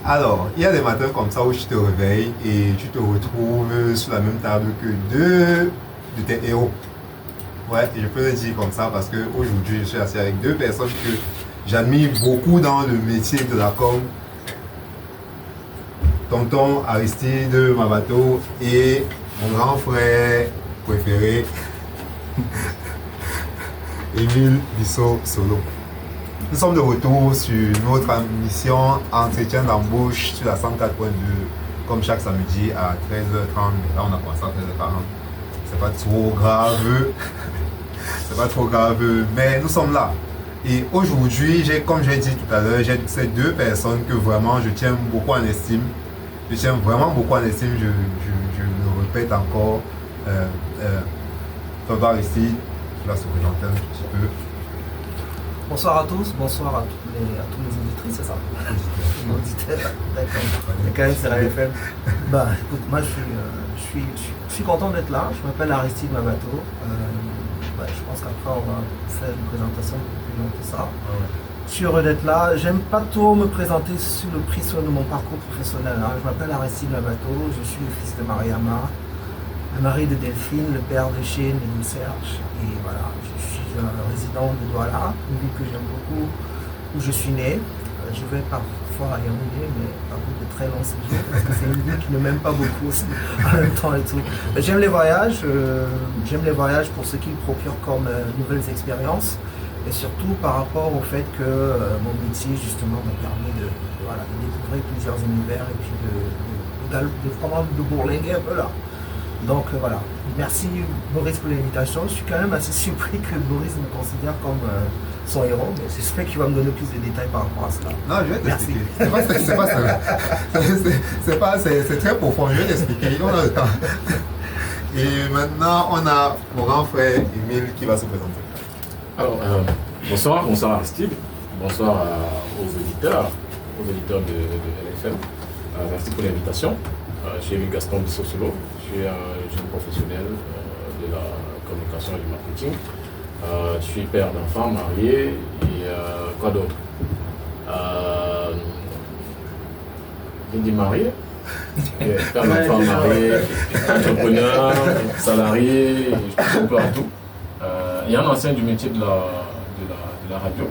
Alors, il y a des matins comme ça où tu te réveilles et tu te retrouves sur la même table que deux de tes héros. Ouais, et je peux le dire comme ça parce qu'aujourd'hui, je suis assis avec deux personnes que j'admire beaucoup dans le métier de la com. Tonton Aristide Mabato et mon grand frère préféré, Émile Bissot Solo. Nous sommes de retour sur notre émission Entretien d'embauche sur la 104.2 comme chaque samedi à 13h30. Là, on a commencé à 13h40. C'est pas trop grave. C'est pas trop grave, mais nous sommes là. Et aujourd'hui, comme j'ai dit tout à l'heure, j'ai ces deux personnes que vraiment je tiens beaucoup en estime. Je tiens vraiment beaucoup en estime, je le répète encore. Tonton Aristide, tu vas se présenter un petit peu. Bonsoir à tous, bonsoir à tous les auditrices, c'est ça? Auditeurs, d'accord. Quand même, c'est la FM. Bah, écoute, moi je suis content d'être là. Je m'appelle Aristide Mabato. Je pense qu'après on va faire une présentation plus longue que ça. Je suis heureux d'être là. J'aime pas trop me présenter sur le prisme de mon parcours professionnel. Je m'appelle Aristide Mabato, je suis le fils de Mariama, le mari de Delphine, le père de Chine et de Serge. Et voilà, je suis un résident de Douala, une ville que j'aime beaucoup, où je suis né. Je vais parfois à Yaoundé, mais pas pour de très longs séjours, parce que c'est une ville qui ne m'aime pas beaucoup aussi, en même temps et tout. J'aime les voyages pour ce qu'ils procurent comme nouvelles expériences, et surtout par rapport au fait que mon métier justement me permet de découvrir plusieurs univers et puis de bourlinguer un peu là. Donc voilà, merci Boris pour l'invitation. Je suis quand même assez surpris que Boris me considère comme son héros, mais j'espère qu'il va me donner plus de détails par rapport à cela. Non, je vais t'expliquer. C'est très profond, je vais t'expliquer. On a le temps. Et maintenant, on a mon grand frère Émile qui va se présenter. Alors, bonsoir Aristide, bonsoir aux auditeurs de LFM. Merci pour l'invitation. Je suis Émile Gaston Bissot Solo. Je suis un jeune professionnel de la communication et du marketing. Je suis père d'enfants, marié et quoi d'autre? Je dis marié, père d'enfants, marié, entrepreneur, salarié, je touche un peu à tout. Il y a un ancien du métier de la radio.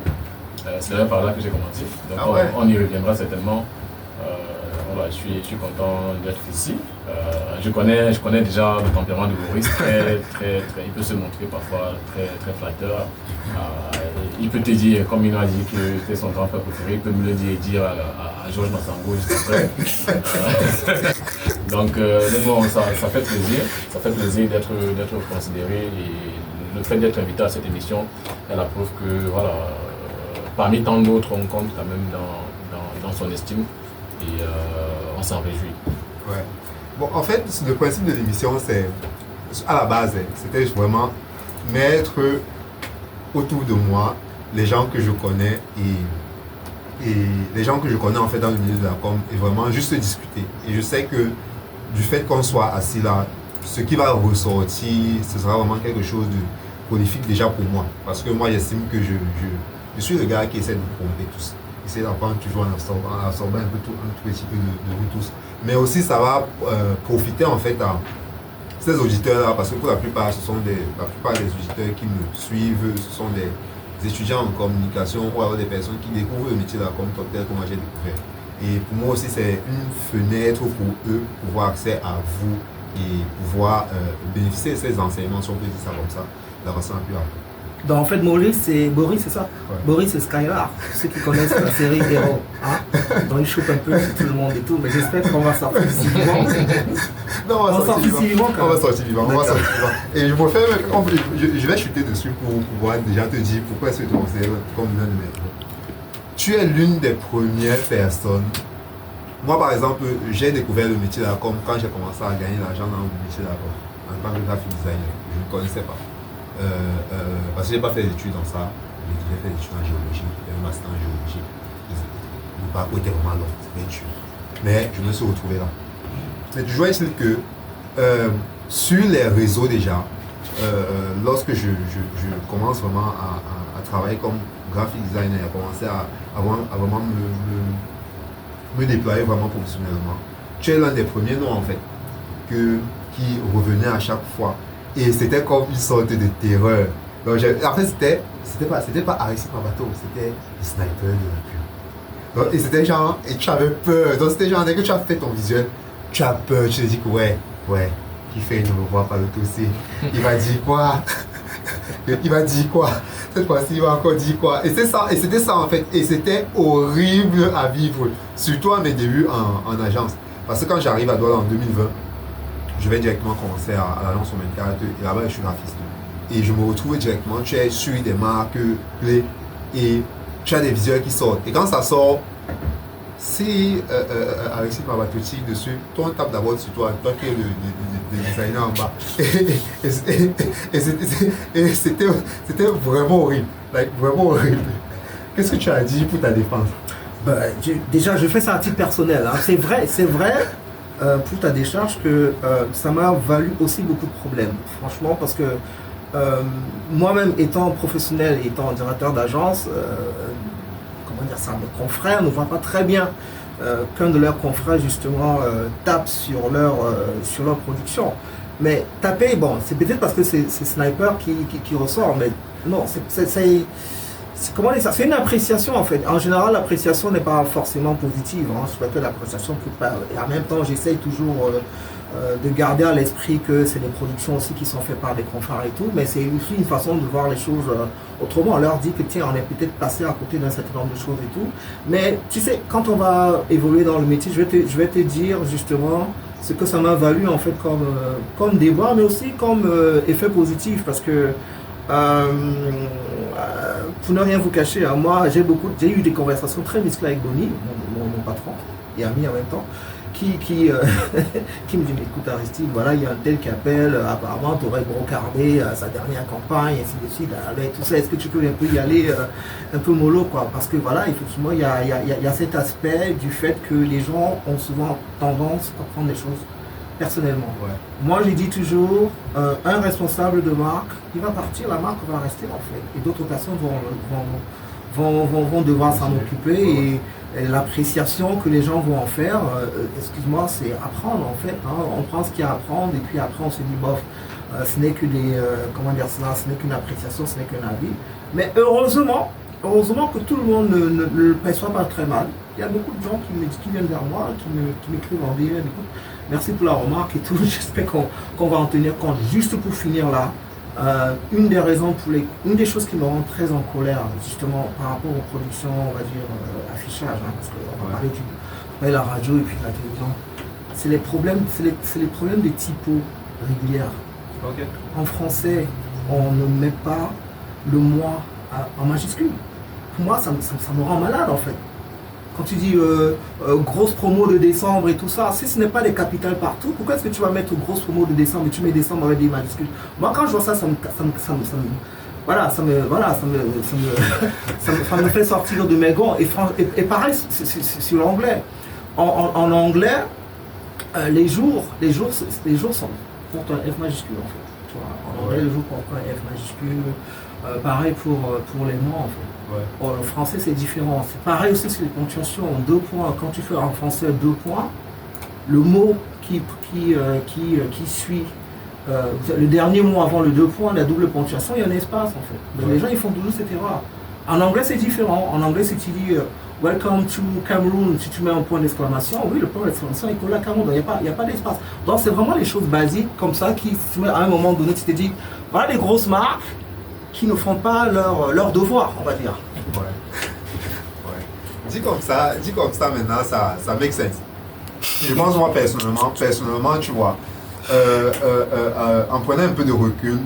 C'est d'ailleurs par là que j'ai commencé. Donc on y reviendra certainement. Je suis content d'être ici. Je connais déjà le tempérament de Boris, il peut se montrer parfois très flatteur. Il peut te dire, comme il a dit que c'était son grand frère préféré, il peut me le dire à Georges Massango juste après. Donc bon, ça fait plaisir d'être considéré, et le fait d'être invité à cette émission est la preuve que voilà, parmi tant d'autres, on compte quand même dans son estime. Et on s'en réjouit. Ouais. Bon, en fait, le principe de l'émission, c'est, à la base, c'était vraiment mettre autour de moi les gens que je connais et les gens que je connais en fait dans le milieu de la com, et vraiment juste discuter. Et je sais que du fait qu'on soit assis là, ce qui va ressortir, ce sera vraiment quelque chose de prolifique déjà pour moi. Parce que moi, j'estime que je suis le gars qui essaie de prouver tout ça. Essayer d'apprendre toujours en absorbant un tout petit peu de vous tous. Mais aussi, ça va profiter en fait à ces auditeurs-là, parce que pour la plupart des auditeurs qui me suivent, ce sont des étudiants en communication ou alors des personnes qui découvrent le métier de la com tel que moi j'ai découvert. Et pour moi aussi, c'est une fenêtre pour eux, pour avoir accès à vous et pouvoir bénéficier de ces enseignements, si on peut dire ça comme ça, de la façon la plus rapide. Donc en fait, Boris, c'est ça. Ouais. Boris, c'est Skylar, ceux qui connaissent la série Héros. Donc il chope un peu sur tout le monde et tout, mais j'espère qu'on va sortir d'ici vivant. Non, on va sortir vivant. On va sortir vivant. Et je vais chuter dessus pour pouvoir déjà te dire pourquoi est-ce que tu es considéré comme l'un de mes héros. Tu es l'une des premières personnes. Moi, par exemple, j'ai découvert le métier de la com quand j'ai commencé à gagner l'argent dans le métier de la com en tant que graphic designer. Je ne connaissais pas. Parce que je n'ai pas fait d'études dans ça, j'ai fait des études en géologie, j'ai un master en géologie. Le parcours était vraiment long, c'était dur. Mais je me suis retrouvé là. Mais toujours est-il que sur les réseaux déjà, lorsque je commence vraiment à travailler comme graphic designer, à commencer à vraiment me déployer vraiment professionnellement, tu es l'un des premiers noms en fait qui revenait à chaque fois. Et c'était comme une sorte de terreur. Donc, en fait, c'était pas Aristide Mabato, c'était le sniper de la pub. Donc, et c'était genre, et tu avais peur. Donc c'était genre, dès que tu as fait ton visuel, tu as peur, tu te dis que ouais, qui fait, il ne me voit pas le dossier. Il va dire quoi? Il va dire quoi? Cette fois-ci, il va encore dire quoi? Et c'était ça en fait. Et c'était horrible à vivre, surtout à mes débuts en agence. Parce que quand j'arrive à Douala en 2020, je vais directement commencer à l'agence au 24 et là-bas je suis graphiste. Et je me retrouve directement, tu es sur des marques clés et tu as des visuels qui sortent. Et quand ça sort, si Aristide Mabato dessus, toi on tape d'abord sur toi qui es le designer en bas. Et c'était vraiment horrible. Vraiment horrible. Qu'est-ce que tu as dit pour ta défense? Déjà, je fais ça à titre personnel. Hein. C'est vrai. Pour ta décharge que ça m'a valu aussi beaucoup de problèmes, franchement, parce que moi-même étant professionnel, étant directeur d'agence, comment dire ça, mes confrères ne voient pas très bien qu'un de leurs confrères justement tape sur leur production. Mais taper, bon, c'est peut-être parce que c'est Sniper qui ressort, mais non, comment dire ça? C'est une appréciation en fait. En général, l'appréciation n'est pas forcément positive. Hein. Je souhaite l'appréciation qui parle. Et en même temps, j'essaye toujours de garder à l'esprit que c'est des productions aussi qui sont faites par des confrères et tout. Mais c'est aussi une façon de voir les choses autrement. On leur dit que tiens, on est peut-être passé à côté d'un certain nombre de choses et tout. Mais tu sais, quand on va évoluer dans le métier, je vais te dire justement ce que ça m'a valu en fait comme débat, mais aussi comme effet positif. Parce que pour ne rien vous cacher, hein, moi j'ai eu des conversations très musclées avec Bonnie, mon patron et ami en même temps, qui me dit mais écoute Aristide, voilà il y a un tel qui appelle, apparemment tu aurais brocardé sa dernière campagne, et ainsi de suite, avec tout ça, est-ce que tu peux un peu y aller un peu mollo quoi, parce que voilà effectivement il y a cet aspect du fait que les gens ont souvent tendance à prendre les choses personnellement. Ouais. Moi, j'ai dit toujours, un responsable de marque, il va partir, la marque va rester en fait. Et d'autres personnes vont devoir s'en occuper et l'appréciation que les gens vont en faire, excuse-moi, c'est apprendre en fait. Hein. On prend ce qu'il y a à apprendre et puis après on se dit, bof, ce n'est que ce n'est qu'une appréciation, ce n'est qu'un avis. Mais heureusement que tout le monde ne le perçoit pas très mal. Il y a beaucoup de gens qui viennent vers moi, qui m'écrivent en DM, écoute, merci pour la remarque et tout, j'espère qu'on va en tenir compte. Juste pour finir là, une des choses qui me rend très en colère, justement, par rapport aux productions, on va dire, affichage, hein, parce qu'on va parler de la radio et puis de la télévision, c'est les problèmes de typo régulières. Okay. En français, on ne met pas le mois en majuscule. Pour moi, ça me rend malade en fait. Quand tu dis grosse promo de décembre et tout ça, si ce n'est pas des capitales partout, pourquoi est-ce que tu vas mettre grosse promo de décembre et tu mets décembre avec des majuscules? Moi, quand je vois ça, ça me fait sortir de mes gants. Et pareil, sur l'anglais. En anglais, les jours sont portent un F majuscule en fait. Tu vois, en anglais, les jours portent un F majuscule. Pareil pour les mots en fait. Ouais. En français c'est différent. C'est pareil aussi sur les ponctuations. 2 points. Quand tu fais en français 2 points, le mot qui suit le dernier mot avant le 2 points, la double ponctuation, il y a un espace en fait. Mais les gens ils font toujours cette erreur. En anglais c'est différent. En anglais si tu dis Welcome to Cameroon, si tu mets un point d'exclamation, oui le point d'exclamation est collé à Cameroun, il n'y a pas d'espace. Donc c'est vraiment les choses basiques comme ça qui à un moment donné tu te dis voilà les grosses marques qui ne font pas leur devoir, on va dire. Ouais. Dit comme ça maintenant, ça make sense. Je pense moi personnellement, tu vois, en prenant un peu de recul,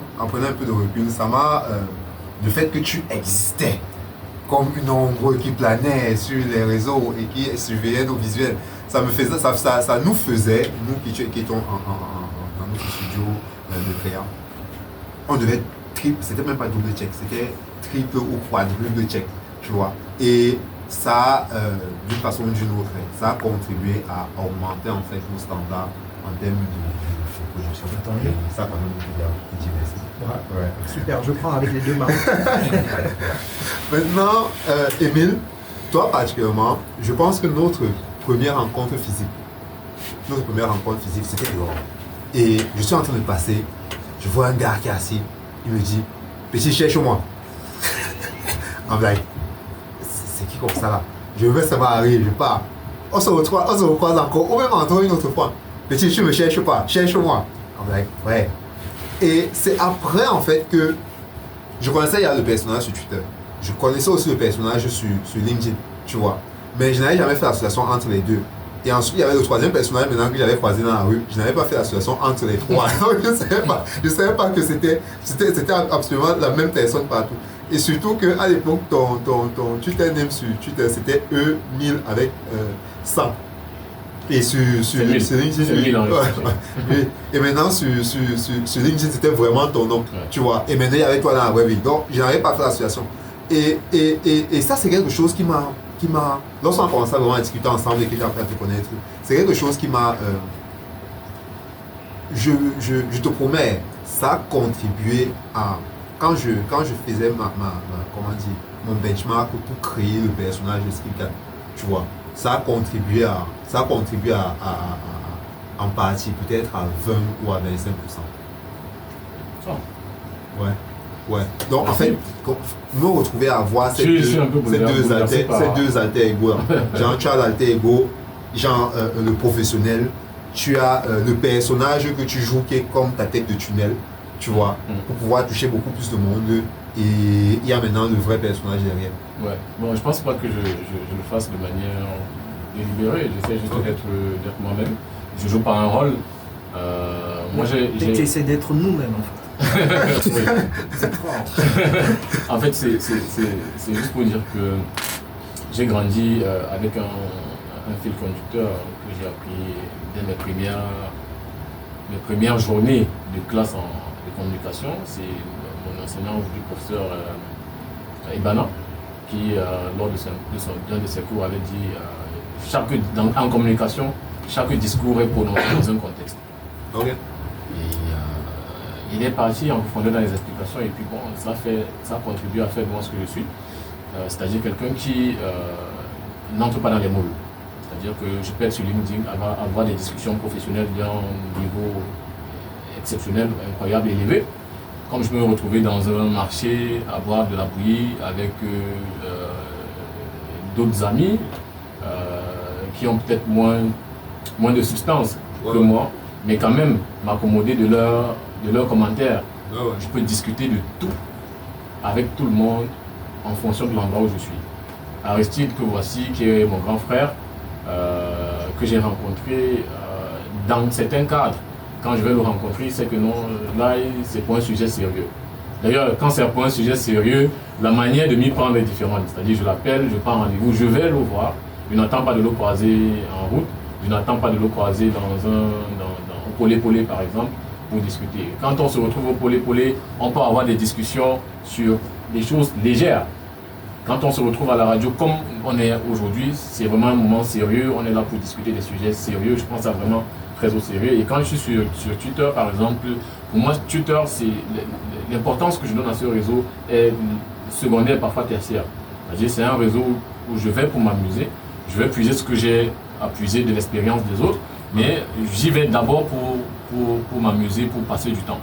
ça m'a, le fait que tu existais comme une ombre qui planait sur les réseaux et qui surveillait nos visuels, ça nous faisait, nous qui étions dans notre studio de créa, on devait c'était même pas double check, c'était triple ou quadruple check, tu vois. Et ça, d'une façon ou d'une autre, ça a contribué à augmenter en fait nos standards en termes de production. Ça, quand même, ouais. Super, je prends avec les 2 mains. Maintenant, Émile, toi particulièrement, je pense que première rencontre physique. Notre première rencontre physique, c'était dehors. Et je suis en train de passer, je vois un gars qui est assis, il me dit, petit, cherche-moi. En blague, c'est qui comme ça là? Je vais, ça va arriver, je pars. On se recroise encore, au même endroit une autre fois. Petit, tu me cherches pas, cherche-moi. En blague, ouais. Et c'est après en fait que je connaissais le personnage sur Twitter. Je connaissais aussi le personnage sur LinkedIn, tu vois. Mais je n'avais jamais fait l'association entre les deux. Et ensuite, il y avait le troisième personnage maintenant que j'avais croisé dans la rue. Je n'avais pas fait l'association entre les trois. Donc, je ne savais pas que c'était absolument la même personne partout. Et surtout qu'à l'époque, ton Twitter name sur Twitter, c'était E1000 avec 100. Et sur LinkedIn, et maintenant sur LinkedIn, c'était vraiment ton nom, tu vois. Et maintenant, il y avait toi dans la vraie vie. Donc, je n'avais pas fait l'association. Et ça, c'est quelque chose qui m'a lorsqu'on a commencé à vraiment discuter ensemble et que j'ai appris à te connaître, c'est quelque chose qui m'a, je te promets, ça a contribué à, quand je faisais comment dire, mon benchmark pour créer le personnage de Skillcat, tu vois, ça a contribué en partie, peut-être à 20 ou à 25%. Ouais. Donc en fait, me retrouver à avoir ces deux alter ego. Genre tu as l'alter ego, genre le professionnel, tu as le personnage que tu joues qui est comme ta tête de tunnel, tu vois, pour pouvoir toucher beaucoup plus de monde. Et il y a maintenant le vrai personnage derrière. Ouais, bon, je pense pas que je le fasse de manière délibérée, j'essaie juste d'être moi-même. Je joue pas un rôle. Moi tu essaies d'être nous-mêmes en fait. Oui. En fait, c'est juste pour dire que j'ai grandi avec un fil conducteur que j'ai appris dès mes premières journées de classe de communication. C'est mon enseignant, aujourd'hui professeur Ibana, qui, lors d'un de ses cours, avait dit en communication, chaque discours est prononcé dans un contexte. Okay. Il est parti en profondeur dans les explications et puis bon, ça a contribué à faire de moi ce que je suis. C'est-à-dire quelqu'un qui n'entre pas dans les moules. C'est-à-dire que je peux être sur LinkedIn, avoir des discussions professionnelles d'un niveau exceptionnel, incroyable, élevé. Comme je peux me retrouver dans un marché à boire de la bouillie avec d'autres amis qui ont peut-être moins de substance que moi, mais quand même m'accommoder de leurs commentaires. Je peux discuter de tout avec tout le monde en fonction de l'endroit où je suis. Aristide, que voici, qui est mon grand frère, que j'ai rencontré dans certains cadres. Quand je vais le rencontrer, c'est que non, là, c'est pour un sujet sérieux. D'ailleurs, quand c'est pour un sujet sérieux, la manière de m'y prendre est différente. C'est-à-dire, je l'appelle, je prends rendez-vous, je vais le voir. Je n'attends pas de le croiser en route. Je n'attends pas de le croiser au Polé-Polé, par exemple, pour discuter. Quand on se retrouve au Polé-Polé, on peut avoir des discussions sur des choses légères. Quand on se retrouve à la radio, comme on est aujourd'hui, c'est vraiment un moment sérieux. On est là pour discuter des sujets sérieux. Je pense à vraiment très au sérieux. Et quand je suis sur Twitter, par exemple, pour moi, Twitter, c'est l'importance que je donne à ce réseau est secondaire, parfois tertiaire. C'est un réseau où je vais pour m'amuser. Je vais puiser ce que j'ai à puiser de l'expérience des autres, mais j'y vais d'abord pour m'amuser, pour passer du temps.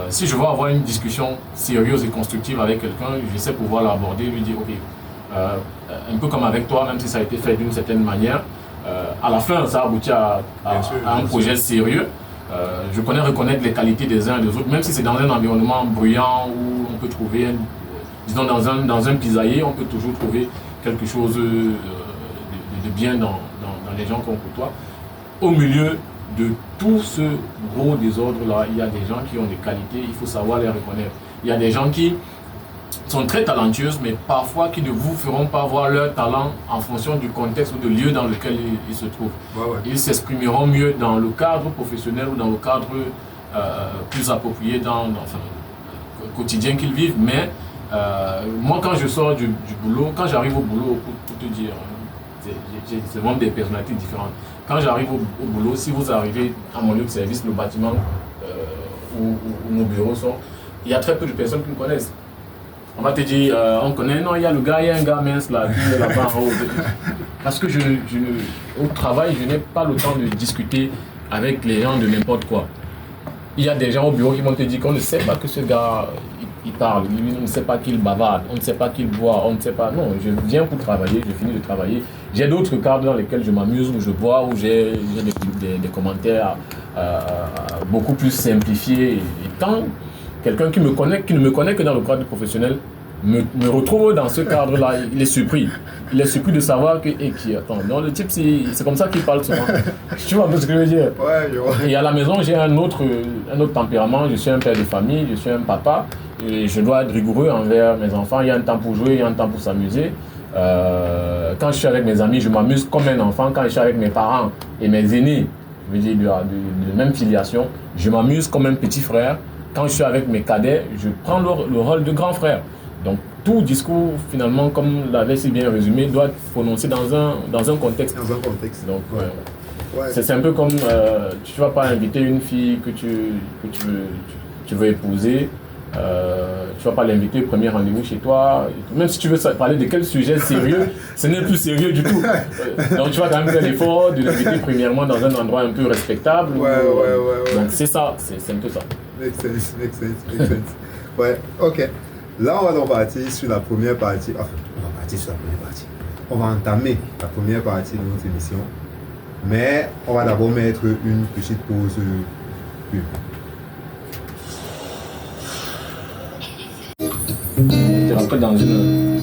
Si je veux avoir une discussion sérieuse et constructive avec quelqu'un, j'essaie de pouvoir l'aborder, lui dire, ok, un peu comme avec toi, même si ça a été fait d'une certaine manière, à la fin, ça aboutit à un projet sérieux. Je connais reconnaître les qualités des uns et des autres, même si c'est dans un environnement bruyant où on peut trouver, disons dans un pizzaïer, on peut toujours trouver quelque chose de bien dans les gens qu'on côtoie. Au milieu de tout ce gros désordre-là, il y a des gens qui ont des qualités, il faut savoir les reconnaître. Il y a des gens qui sont très talentueuses, mais parfois qui ne vous feront pas voir leur talent en fonction du contexte ou du lieu dans lequel ils se trouvent. Ils s'exprimeront mieux dans le cadre professionnel ou dans le cadre plus approprié dans le quotidien qu'ils vivent. Mais moi, quand je sors du boulot, quand j'arrive au boulot, pour te dire, c'est vraiment des personnalités différentes. Quand j'arrive au boulot, si vous arrivez à mon lieu de service, le bâtiment où nos bureaux sont, il y a très peu de personnes qui me connaissent. On va te dire, on connaît, non, il y a un gars mince là, qui est là-bas en haut. Parce que au travail, je n'ai pas le temps de discuter avec les gens de n'importe quoi. Il y a des gens au bureau qui vont te dire qu'on ne sait pas que ce gars, il parle, on ne sait pas qu'il bavarde, on ne sait pas qu'il boit, on ne sait pas. Non, je viens pour travailler, je finis de travailler. J'ai d'autres cadres dans lesquels je m'amuse, où je bois, où j'ai des commentaires beaucoup plus simplifiés. Et quand quelqu'un qui ne me connaît que dans le cadre professionnel, me retrouve dans ce cadre-là, il est surpris. Il est surpris de savoir que, attends, non, le type, c'est comme ça qu'il parle souvent. Tu vois un peu ce que je veux dire? Ouais, je vois. Et à la maison, j'ai un autre tempérament. Je suis un père de famille, je suis un papa. Et je dois être rigoureux envers mes enfants. Il y a un temps pour jouer, il y a un temps pour s'amuser. Quand je suis avec mes amis, je m'amuse comme un enfant. Quand je suis avec mes parents et mes aînés, je veux dire de même filiation, je m'amuse comme un petit frère. Quand je suis avec mes cadets, je prends le rôle de grand frère. Donc, tout discours, finalement, comme l'avait si bien résumé, doit être prononcé dans un contexte. Dans un contexte. Donc, ouais. C'est un peu comme, tu ne vas pas inviter une fille que tu veux épouser, tu ne vas pas l'inviter au premier rendez-vous chez toi. Même si tu veux parler de quel sujet sérieux, ce n'est plus sérieux du tout. Donc, tu vas quand même faire l'effort de l'inviter premièrement dans un endroit un peu respectable. Ouais. Donc, c'est ça, c'est un peu ça. Make sense. Ouais, ok. Là, on va donc partir sur la première partie. Enfin, on va partir sur la première partie. On va entamer la première partie de notre émission. Mais on va d'abord mettre une petite pause pub. Tu rentres dans une...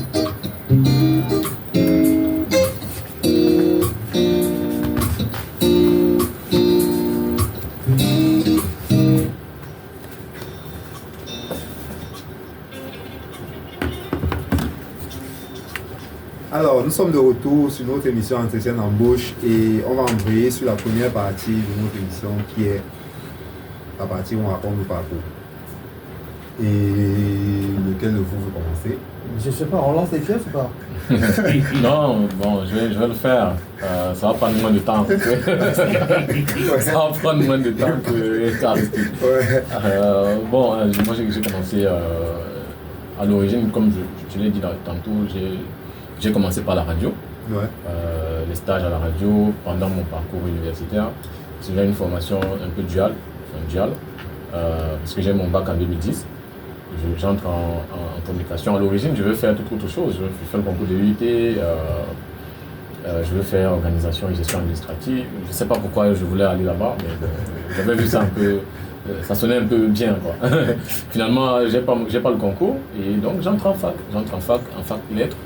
Alors, nous sommes de retour sur notre émission Entretien d'embauche et on va embrayer sur la première partie de notre émission qui est la partie où on raconte nos parcours. Et lequel de vous veut commencer? Je sais pas, on lance les pièces ou pas? Non, bon, je vais le faire. Ça va prendre moins de temps. Ça va prendre moins de temps que Aristide. Ouais. Bon, moi j'ai commencé à l'origine, comme je l'ai dit tantôt, j'ai commencé par la radio. Ouais. Les stages à la radio pendant mon parcours universitaire. J'ai une formation un peu duale, parce que j'ai mon bac en 2010. J'entre en communication. À l'origine, je veux faire toute autre chose. Je veux faire le concours de l'UIT, je veux faire organisation et gestion administrative. Je ne sais pas pourquoi je voulais aller là-bas, mais bon, j'avais vu ça un peu, ça sonnait un peu bien, quoi. Finalement, j'ai pas le concours et donc j'entre en fac. J'entre en fac lettres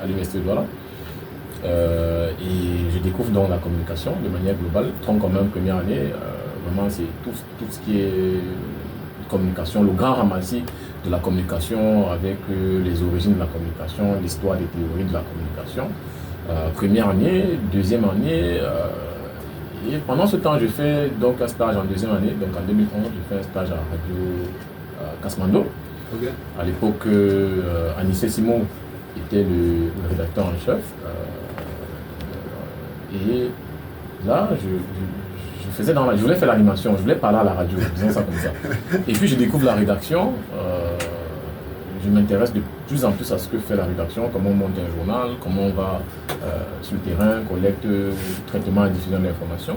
à l'université de Douala. Et je découvre donc la communication de manière globale, tronc commun première année. Vraiment, c'est tout ce qui est communication, le grand ramassis de la communication avec les origines de la communication, l'histoire des théories de la communication. Première année, deuxième année, et pendant ce temps, je fais donc un stage en deuxième année. Donc en 2011, je fais un stage à la radio Kasmando. Okay. À l'époque, Anissé Simon était le rédacteur en chef. Et là, je voulais faire l'animation, je voulais parler à la radio, disons ça comme ça. Et puis je découvre la rédaction, je m'intéresse de plus en plus à ce que fait la rédaction, comment on monte un journal, comment on va sur le terrain, collecte, traitement et diffusion de l'information.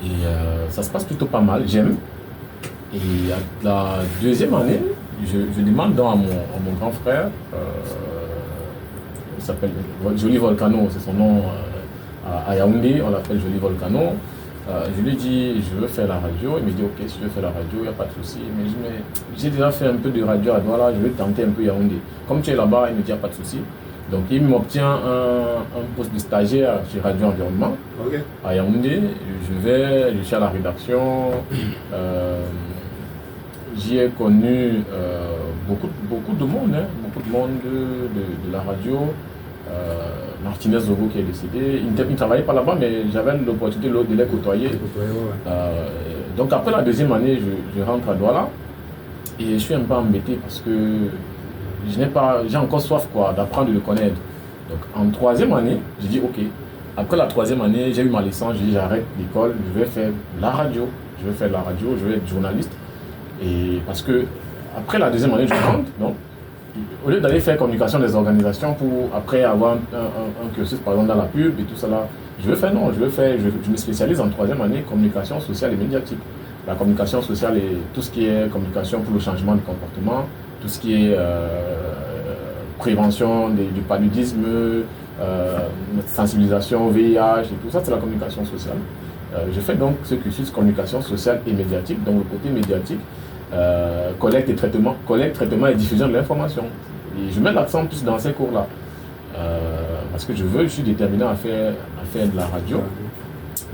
Et ça se passe plutôt pas mal, j'aime. Et à la deuxième année, je demande donc à mon grand frère, il s'appelle Joly Volcano, c'est son nom. À Yaoundé, on l'appelle Joly Volcano. Je lui dis, je veux faire la radio. Il me dit, ok, si je veux faire la radio, il n'y a pas de souci. Mais j'ai déjà fait un peu de radio à Douala, je vais tenter un peu Yaoundé. Comme tu es là-bas, il me dit, il n'y a pas de souci. Donc il m'obtient un poste de stagiaire chez Radio Environnement. Okay. À Yaoundé. Je suis à la rédaction. J'y ai connu beaucoup de monde, beaucoup de monde de la radio. Martinez Zogo qui est décédé, il ne travaillait pas là-bas, mais j'avais l'opportunité de les côtoyer. Donc après la deuxième année, je rentre à Douala et je suis un peu embêté parce que j'ai encore soif d'apprendre, de le connaître. Donc en troisième année, j'ai dit ok. Après la troisième année, j'ai eu ma licence, j'ai dit j'arrête l'école, je vais faire la radio. Je vais être journaliste. Et parce que après la deuxième année, je rentre, donc au lieu d'aller faire communication des organisations pour après avoir un cursus par exemple dans la pub et tout ça là, je me spécialise en 3e année communication sociale et médiatique. La communication sociale et tout ce qui est communication pour le changement de comportement, tout ce qui est prévention du paludisme, sensibilisation au VIH et tout ça, c'est la communication sociale. Je fais donc ce cursus communication sociale et médiatique, donc le côté médiatique, collecte, traitement et diffusion de l'information. Et je mets l'accent plus dans ces cours-là. Parce que je suis déterminé à faire de la radio.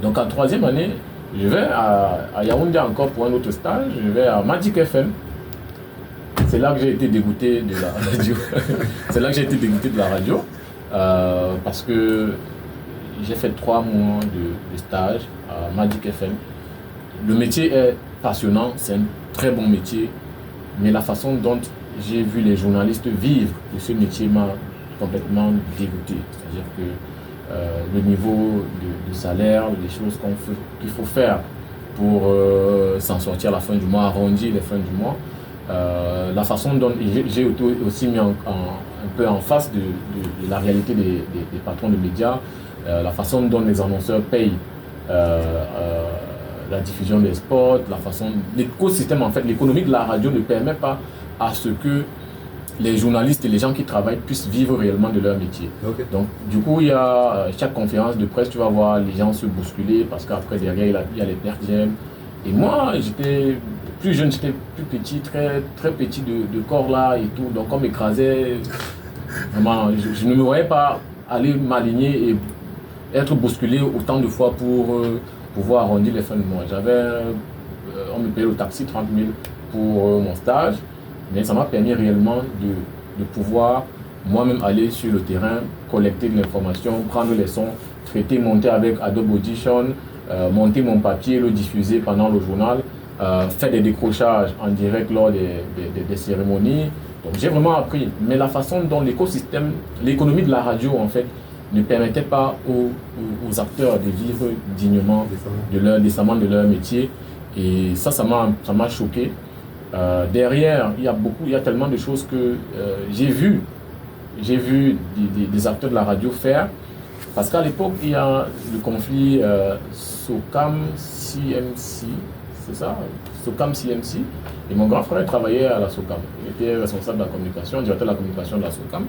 Donc en 3e année, je vais à Yaoundé encore pour un autre stage, je vais à Magic FM. C'est là que j'ai été dégoûté de la radio. Parce que j'ai fait 3 mois de stage à Magic FM. Le métier est passionnant, c'est un très bon métier, mais la façon dont j'ai vu les journalistes vivre de ce métier m'a complètement dégoûté. C'est-à-dire que le niveau de salaire, les choses qu'il faut faire pour s'en sortir à la fin du mois, arrondir les fins du mois, la façon dont j'ai aussi mis un peu en face de la réalité des patrons de médias, la façon dont les annonceurs payent la diffusion des spots, l'écosystème en fait, l'économie de la radio ne permet pas à ce que les journalistes et les gens qui travaillent puissent vivre réellement de leur métier. Okay. Donc du coup, il y a chaque conférence de presse, tu vas voir les gens se bousculer parce qu'après derrière il y a les perdièmes. Et moi, j'étais plus jeune, j'étais plus petit, très, très petit de corps là et tout. Donc on m'écrasait, vraiment, je ne me voyais pas aller m'aligner et être bousculé autant de fois pour pouvoir arrondir les fins de mois. On me payait le taxi 30 000 pour mon stage, mais ça m'a permis réellement de pouvoir moi-même aller sur le terrain, collecter de l'information, prendre les sons, traiter, monter avec Adobe Audition, monter mon papier, le diffuser pendant le journal, faire des décrochages en direct lors des cérémonies. Donc j'ai vraiment appris, mais la façon dont l'écosystème, l'économie de la radio en fait, ne permettait pas aux acteurs de vivre dignement, décemment de leur métier. Et ça m'a choqué. Derrière, il y a tellement de choses que j'ai vu des acteurs de la radio faire. Parce qu'à l'époque, il y a le conflit SOCAM-CMC, c'est ça, SOCAM-CMC. Et mon grand frère travaillait à la SOCAM. Il était responsable de la communication, directeur de la communication de la SOCAM.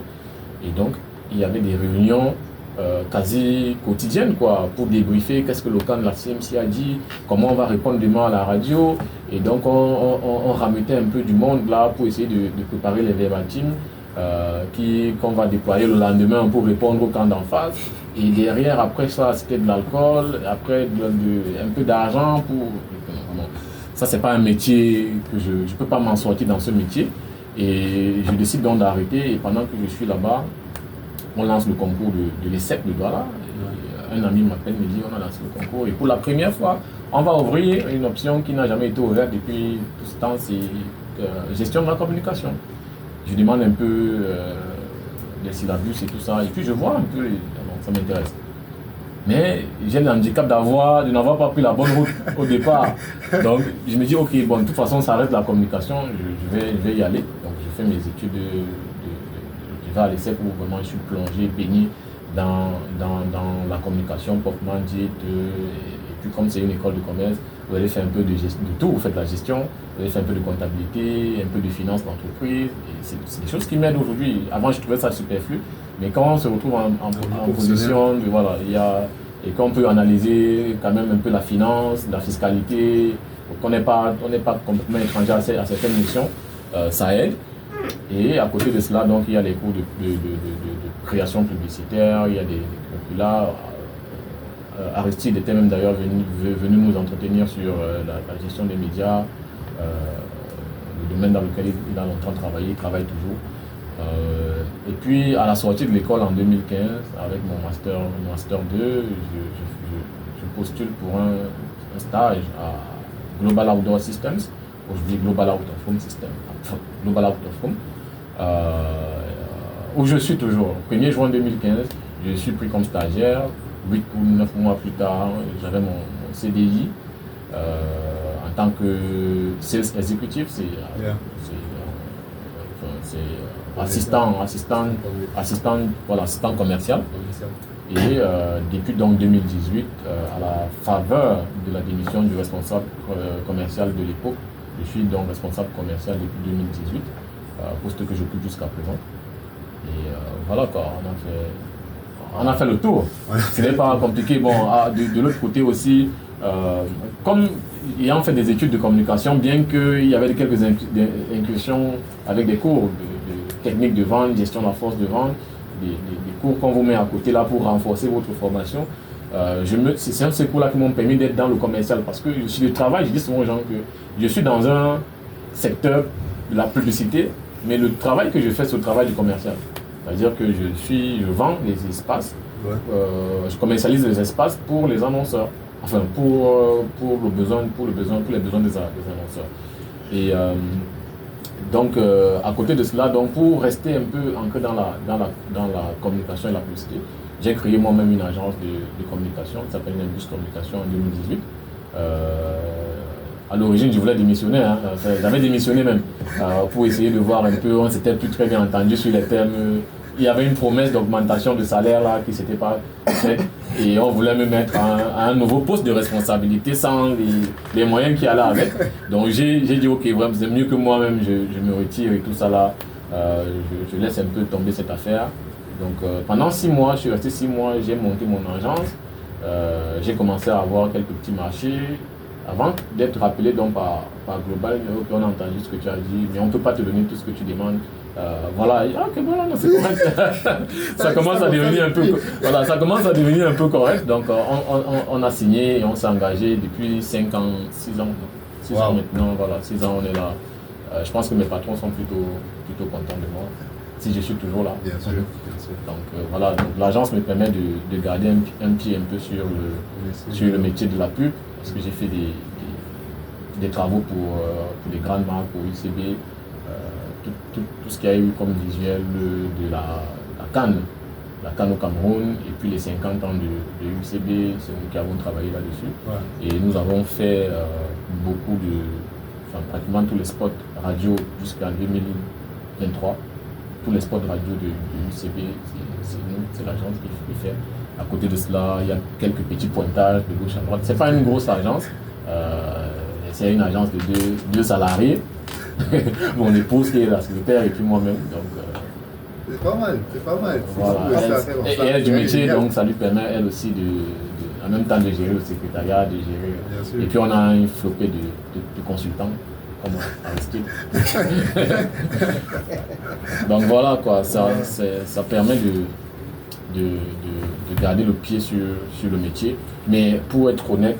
Et donc, il y avait des réunions quasi quotidiennes pour débriefer qu'est-ce que le camp de la CMC a dit, comment on va répondre demain à la radio. Et donc, on rameutait un peu du monde là pour essayer de préparer les verbatims qu'on va déployer le lendemain pour répondre au camp d'en face. Et derrière, après ça, c'était de l'alcool, après un peu d'argent pour... Ça, c'est pas un métier que je ne peux pas m'en sortir dans ce métier. Et je décide donc d'arrêter. Et pendant que je suis là-bas, on lance le concours de l'ESSEC de Douala. Un ami m'appelle, me dit on a lancé le concours. Et pour la première fois, on va ouvrir une option qui n'a jamais été ouverte depuis tout ce temps, c'est gestion de la communication. Je demande un peu les syllabus et tout ça. Et puis je vois un peu, ça m'intéresse. Mais j'ai le handicap de n'avoir pas pris la bonne route au départ. Donc je me dis, ok, bon, de toute façon, ça reste la communication, je vais y aller. Donc je fais mes études je vais à l'ESSEC où vraiment je suis plongé, baigné dans la communication proprement dite. Et puis comme c'est une école de commerce, vous allez faire un peu de tout, vous faites la gestion, vous allez faire un peu de comptabilité, un peu de finance d'entreprise. C'est des choses qui m'aident aujourd'hui. Avant, je trouvais ça superflu, mais quand on se retrouve en position, voilà, et qu'on peut analyser quand même un peu la finance, la fiscalité, qu'on n'est pas complètement étranger à certaines missions, ça aide. Et à côté de cela, donc, il y a les cours de création publicitaire, il y a des curricula. Aristide était même d'ailleurs venu nous entretenir sur la gestion des médias, le domaine dans lequel il a longtemps travaillé, il travaille toujours. Et puis à la sortie de l'école en 2015, avec mon master 2, je postule pour un stage à Global Outdoor Systems, aujourd'hui Global Out of Home System, Global Out of Home, où je suis toujours. 1er juin 2015, je suis pris comme stagiaire. 8 ou 9 mois plus tard, j'avais mon CDI en tant que sales executive. c'est assistant commercial. Et depuis donc 2018, à la faveur de la démission du responsable commercial de l'époque, je suis donc responsable commercial depuis 2018, poste que j'occupe jusqu'à présent. Et voilà quoi, on a fait le tour. Ce n'est pas compliqué. Bon, de l'autre côté aussi, comme ayant fait des études de communication, bien qu'il y avait quelques incursions avec des cours de technique de vente, gestion de la force de vente, des cours qu'on vous met à côté là pour renforcer votre formation. C'est ces cours-là qui m'ont permis d'être dans le commercial parce que sur le travail, je dis souvent aux gens que je suis dans un secteur de la publicité, mais le travail que je fais, c'est le travail du commercial. C'est-à-dire que je vends les espaces, je commercialise les espaces pour les annonceurs, enfin pour les besoins des annonceurs. Et donc à côté de cela, donc pour rester un peu ancré dans la communication et la publicité, j'ai créé moi-même une agence de communication qui s'appelle Nimbus Communication en 2018. À l'origine, je voulais démissionner, j'avais démissionné même pour essayer de voir un peu, on s'était plus très bien entendu sur les termes. Il y avait une promesse d'augmentation de salaire là qui ne s'était pas faite et on voulait me mettre à un nouveau poste de responsabilité sans les moyens qui allaient avec. Donc j'ai dit ok, vraiment c'est mieux que moi-même je me retire et tout ça là, je laisse un peu tomber cette affaire. Donc pendant 6 mois, je suis resté 6 mois, j'ai monté mon agence, j'ai commencé à avoir quelques petits marchés. Avant d'être rappelé donc par Global, on a entendu ce que tu as dit, mais on ne peut pas te donner tout ce que tu demandes. Voilà, ok, voilà, non, c'est correct. Ça commence à devenir un peu, voilà, ça commence à devenir un peu correct. Donc on a signé et on s'est engagé depuis 5 ans, 6 ans, 6 ans maintenant. Voilà, 6 ans on est là. Je pense que mes patrons sont plutôt contents de moi. Si je suis toujours là. Bien sûr. Donc voilà, donc l'agence me permet de garder un pied un peu sur le métier de la pub. Parce que j'ai fait des travaux pour les grandes marques, pour UCB, tout ce qu'il y a eu comme visuel de la CAN au Cameroun, et puis les 50 ans de UCB, c'est nous qui avons travaillé là-dessus. Ouais. Et nous avons fait pratiquement tous les spots radio jusqu'en 2023. Tous les spots radio de UCB, c'est l'agence qui fait. À côté de cela, il y a quelques petits pointages de gauche à droite. C'est pas une grosse agence, c'est une agence de 2 salariés. Mon épouse qui est la secrétaire et puis moi-même. C'est pas mal. Voilà. Elle est du métier, donc ça lui permet elle aussi en même temps de gérer le secrétariat, de gérer. Et puis on a une flopée de consultants. Comme Aristide. Donc voilà quoi, ça permet de garder le pied sur le métier. Mais pour être honnête,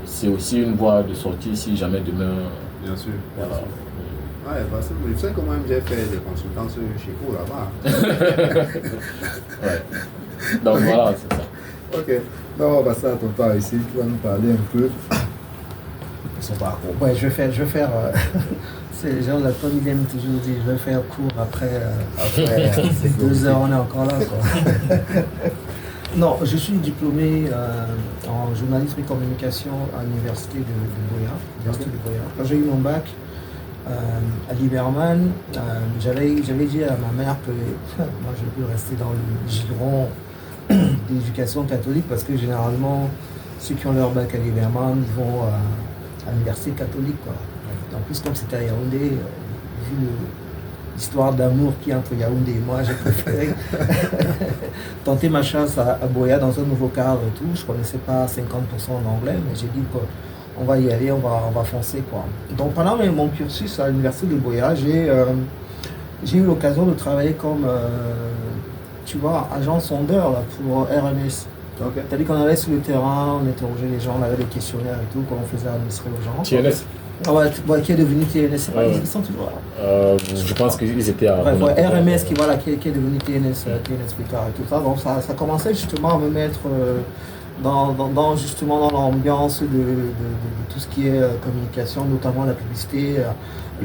c'est aussi une voie de sortie si jamais demain. Bien sûr. Voilà. Ouais, parce que je sais comment j'ai fait des consultants chez vous là-bas. Ouais. Donc voilà, c'est ça. Ok. Donc on va passer à ton temps ici, tu vas nous parler un peu. Son parcours. Ouais, je vais faire c'est genre la Tony aime toujours dit je vais faire court après 2 heures on est encore là quoi. Non, je suis diplômé en journalisme et communication à l'université de Boya. Quand j'ai eu mon bac à Liberman, j'avais dit à ma mère que moi je peux rester dans le giron d'éducation catholique parce que généralement ceux qui ont leur bac à Liberman ils vont à l'université catholique quoi. En plus comme c'était à Yaoundé, vu l'histoire d'amour qu'il y a entre Yaoundé et moi, j'ai préféré tenter ma chance à Boya dans un nouveau cadre et tout. Je connaissais pas 50% en anglais, mais j'ai dit qu'on va y aller, on va foncer quoi. Donc pendant mon cursus à l'université de Boya, j'ai eu l'occasion de travailler comme tu vois, agent sondeur là, pour RMS. Okay. C'est-à-dire qu'on allait sur le terrain, on interrogeait les gens, on avait des questionnaires et tout, qu'on faisait administrer aux gens. TNS. Ouais, qui est devenu TNS, c'est pas, ils sont toujours là. Je pense qu'ils étaient à... Bref, ouais, RMS qui est devenu TNS plus tard et tout ça. Donc ça commençait justement à me mettre dans l'ambiance de tout ce qui est communication, notamment la publicité.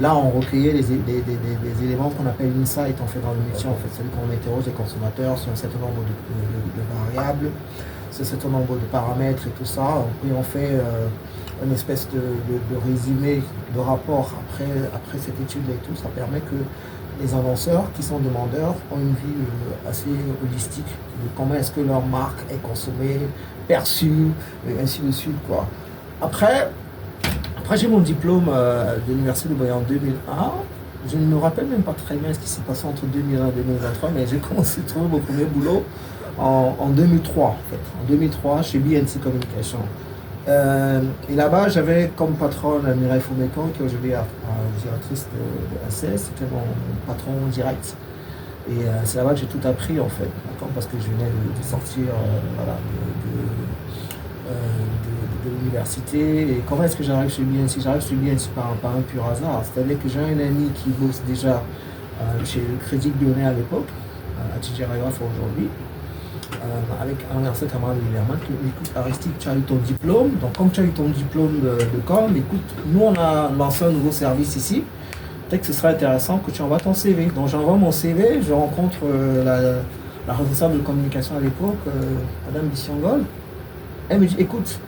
Là, on recueillait des éléments qu'on appelle insight en fait dans le métier. En fait, c'est-à-dire qu'on interroge les consommateurs sur un certain nombre de variables, sur un certain nombre de paramètres et tout ça. Et on fait une espèce de résumé, de rapport après cette étude et tout. Ça permet que les annonceurs qui sont demandeurs ont une vie assez holistique. De comment est-ce que leur marque est consommée, perçue, et ainsi de suite, quoi. Après j'ai mon diplôme de l'Université de Bordeaux en 2001. Je ne me rappelle même pas très bien ce qui s'est passé entre 2001 et 2023, mais j'ai commencé à trouver mon premier boulot en 2003, en fait. En 2003, chez BNC Communication. Et là-bas, j'avais comme patronne Mireille Foumécan, qui est aujourd'hui directrice de ACS, c'était mon patron direct. Et c'est là-bas que j'ai tout appris, en fait, parce que je venais de sortir de l'université. Et comment est-ce que j'arrive chez BNC? J'arrive chez BNC par un pur hasard. C'est-à-dire que j'ai un ami qui bosse déjà chez le Crédit Lyonnais à l'époque, à TJ Ragraph aujourd'hui, avec un ancien camarade de Liverman qui me dit, écoute Aristide, tu as eu ton diplôme, donc comme tu as eu ton diplôme de com, écoute, nous on a lancé un nouveau service ici, peut-être que ce serait intéressant que tu envoies ton CV. Donc j'envoie mon CV, je rencontre la responsable de communication à l'époque, Madame Bissiangol. Elle me dit, écoute,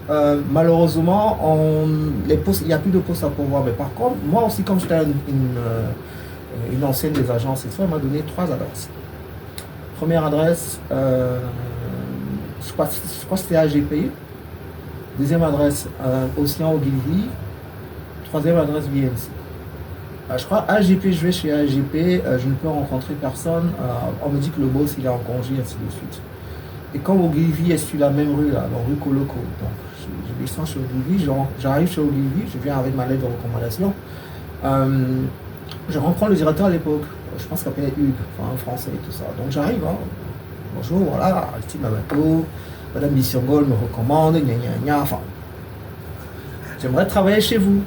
malheureusement, il n'y a plus de postes à pourvoir, mais par contre, moi aussi, comme j'étais une ancienne des agences, elle m'a donné 3 adresses. Première adresse, je crois que c'était AGP. Deuxième adresse, Océan Ogilvy. Troisième adresse, BNC. Je crois AGP, je vais chez AGP, je ne peux rencontrer personne. On me dit que le boss il est en congé, ainsi de suite. Et comme Ogilvy est sur la même rue, là, dans rue Coloco, donc je descends chez Ogilvy, j'arrive chez Ogilvy, je viens avec ma lettre de recommandation. Je rencontre le directeur à l'époque, je pense qu'il s'appelait Hugues, enfin un français et tout ça. Donc j'arrive, bonjour, voilà, Aristide Mabato, Madame Bissiangol me recommande, enfin. J'aimerais travailler chez vous.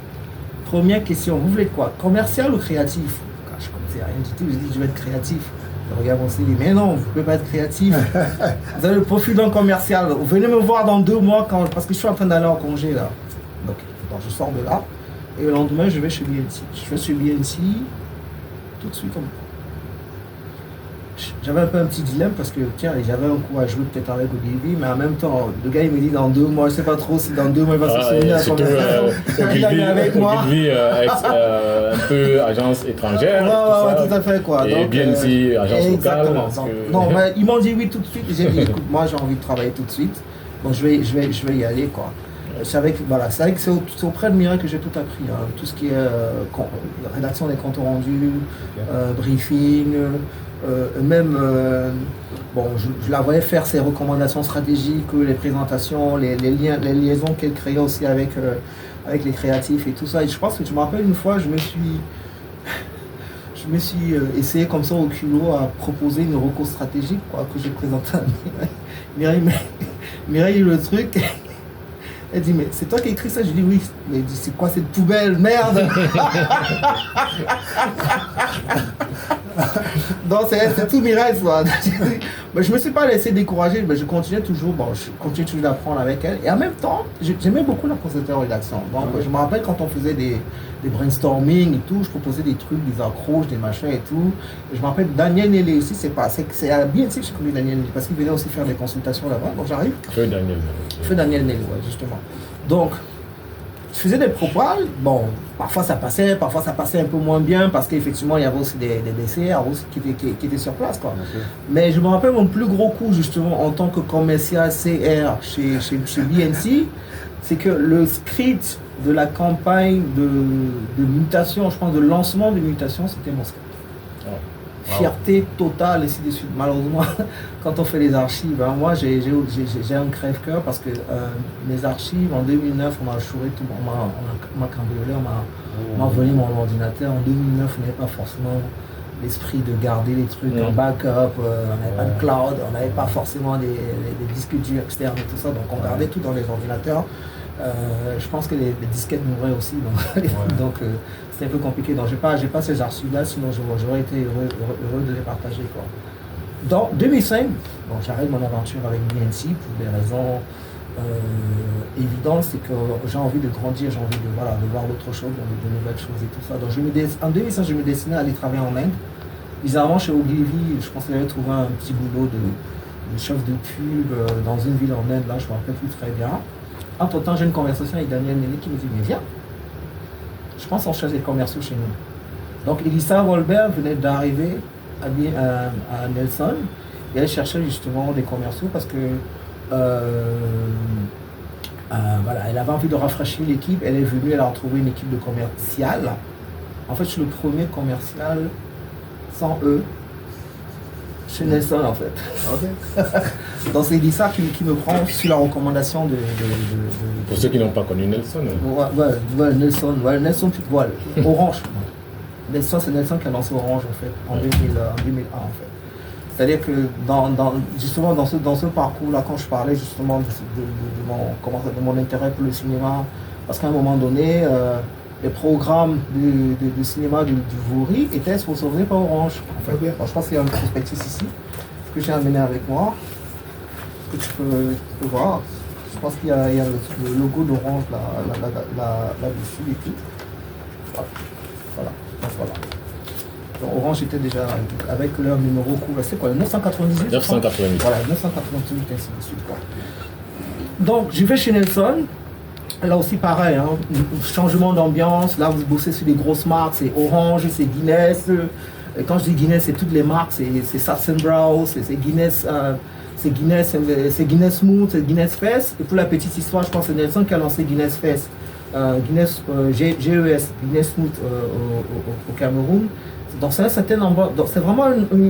Première question, vous voulez quoi? Commercial ou créatif? Je ne connaissais rien du tout, je dis je vais être créatif. Je regarde mon CV, mais non, vous ne pouvez pas être créatif. Vous avez le profil d'un commercial. Vous venez me voir dans 2 mois parce que je suis en train d'aller en congé là. Donc je sors de là. Et le lendemain, je vais chez BNC. Je vais chez BNC tout de suite. J'avais un peu un petit dilemme parce que tiens, j'avais un coup à jouer peut-être avec Ogilvy, mais en même temps, le gars il me dit dans 2 mois, je sais pas trop si dans 2 mois il va se souvenir à la Ogilvy avec moi. Ogilvy, un peu agence étrangère. Ouais, tout à fait quoi. Et BNC, agence locale. Non, mais ils m'ont dit oui tout de suite. J'ai dit écoute, moi j'ai envie de travailler tout de suite. Donc je vais y aller quoi. C'est vrai que c'est auprès de Mireille que j'ai tout appris. Hein. Tout ce qui est rédaction des comptes rendus, briefing. Même, je la voyais faire ses recommandations stratégiques, les présentations, les liaisons qu'elle créait aussi avec les créatifs et tout ça. Et je pense que je me rappelle une fois, je me suis essayé comme ça au culot à proposer une reco stratégique quoi, que j'ai présentée à Mireille, le truc. Elle dit, mais c'est toi qui as écrit ça? Je dis oui. Mais elle dit, c'est quoi cette poubelle? Merde! Donc c'est tout Mireille, quoi. Mais je me suis pas laissé décourager, mais je continuais toujours d'apprendre avec elle. Et en même temps, j'aimais beaucoup la conception de rédaction. Donc je me rappelle quand on faisait des brainstorming et tout, je proposais des trucs, des accroches, des machins et tout. Et je me rappelle Daniel Nélé aussi, c'est à BNC que j'ai connu Daniel Nélé, parce qu'il venait aussi faire des consultations là-bas. Donc j'arrive. Feu Daniel Nélé, ouais, justement. Donc, je faisais des propales, parfois ça passait un peu moins bien parce qu'effectivement il y avait aussi des DCR aussi qui étaient sur place quoi. Okay. Mais je me rappelle mon plus gros coup justement en tant que commercial CR chez BNC, c'est que le script de la campagne de mutation, je pense de lancement de mutation, c'était mon script. Oh. Fierté totale, ainsi de suite. Malheureusement, quand on fait les archives, hein, moi j'ai un crève-cœur parce que mes archives, en 2009, on m'a chouré tout, on m'a cambriolé, on m'a volé mon ordinateur. En 2009, on n'avait pas forcément l'esprit de garder les trucs en backup, on n'avait pas de cloud, on n'avait pas forcément des disques durs externes et tout ça, donc on gardait tout dans les ordinateurs. Je pense que les disquettes mouraient aussi, donc c'était un peu compliqué. Donc j'ai pas ces archives-là, sinon j'aurais été heureux de les partager quoi. Dans 2005, j'arrête mon aventure avec BNC pour des raisons évidentes, c'est que j'ai envie de grandir, j'ai envie de voir d'autres choses, de nouvelles choses et tout ça. Donc en 2005, je me destinais à aller travailler en Inde. Bizarrement, chez Ogilvy, je pense que j'avais trouvé un petit boulot de chef de pub dans une ville en Inde, là je me rappelle plus très bien. Entre temps, j'ai une conversation avec Daniel Nélé qui me dit mais viens, je pense qu'on cherche des commerciaux chez nous. Donc Elissa Wolbert venait d'arriver à Nelson et elle cherchait justement des commerciaux parce que voilà, elle avait envie de rafraîchir l'équipe. Elle est venue, elle a retrouvé une équipe de commercial. En fait, je suis le premier commercial sans eux chez Nelson en fait. Okay. Donc c'est Elissa qui me prend sur la recommandation de Pour ceux qui n'ont pas connu Nelson. Ouais, Nelson, voilà, Orange. Nelson, c'est Nelson qui a lancé Orange en fait, en 2001 en fait. C'est-à-dire que justement dans ce parcours-là, quand je parlais justement de mon intérêt pour le cinéma, parce qu'à un moment donné, les programmes de cinéma du Vaury étaient sponsorisés par Orange. En fait. Alors, je pense qu'il y a un prospectus ici que j'ai amené avec moi, que tu peux voir. Je pense qu'il y a le logo d'Orange là-dessus et tout. Voilà. Donc, Orange était déjà avec leur numéro court. C'est quoi, le 998 998. Voilà, 998 ainsi de suite. Quoi. Donc, je vais chez Nelson. Là aussi pareil, hein, changement d'ambiance. Là, vous bossez sur des grosses marques. C'est Orange, c'est Guinness. Et quand je dis Guinness, c'est toutes les marques. C'est Sass & Brown, c'est Guinness. C'est Guinness Smooth, c'est Guinness Fest. Et pour la petite histoire, je pense que c'est Nelson qui a lancé Guinness Fest. Guinness GES, Guinness Smooth au Cameroun. Donc c'est c'est vraiment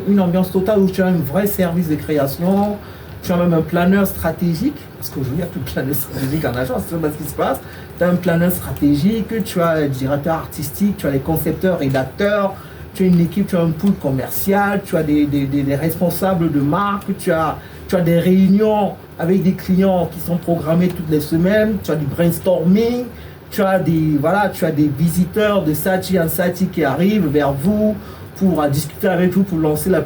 une ambiance totale où tu as un vrai service de création, tu as même un planeur stratégique, parce qu'aujourd'hui il n'y a plus de planeur stratégique en agence, c'est ce qui se passe. Tu as un planeur stratégique, tu as un directeur artistique, tu as les concepteurs, rédacteurs, tu as une équipe, tu as un pool commercial, tu as des responsables de marque, tu as des réunions avec des clients qui sont programmés toutes les semaines, tu as du brainstorming. Tu as des visiteurs de Saatchi & Saatchi qui arrivent vers vous pour discuter avec vous pour lancer la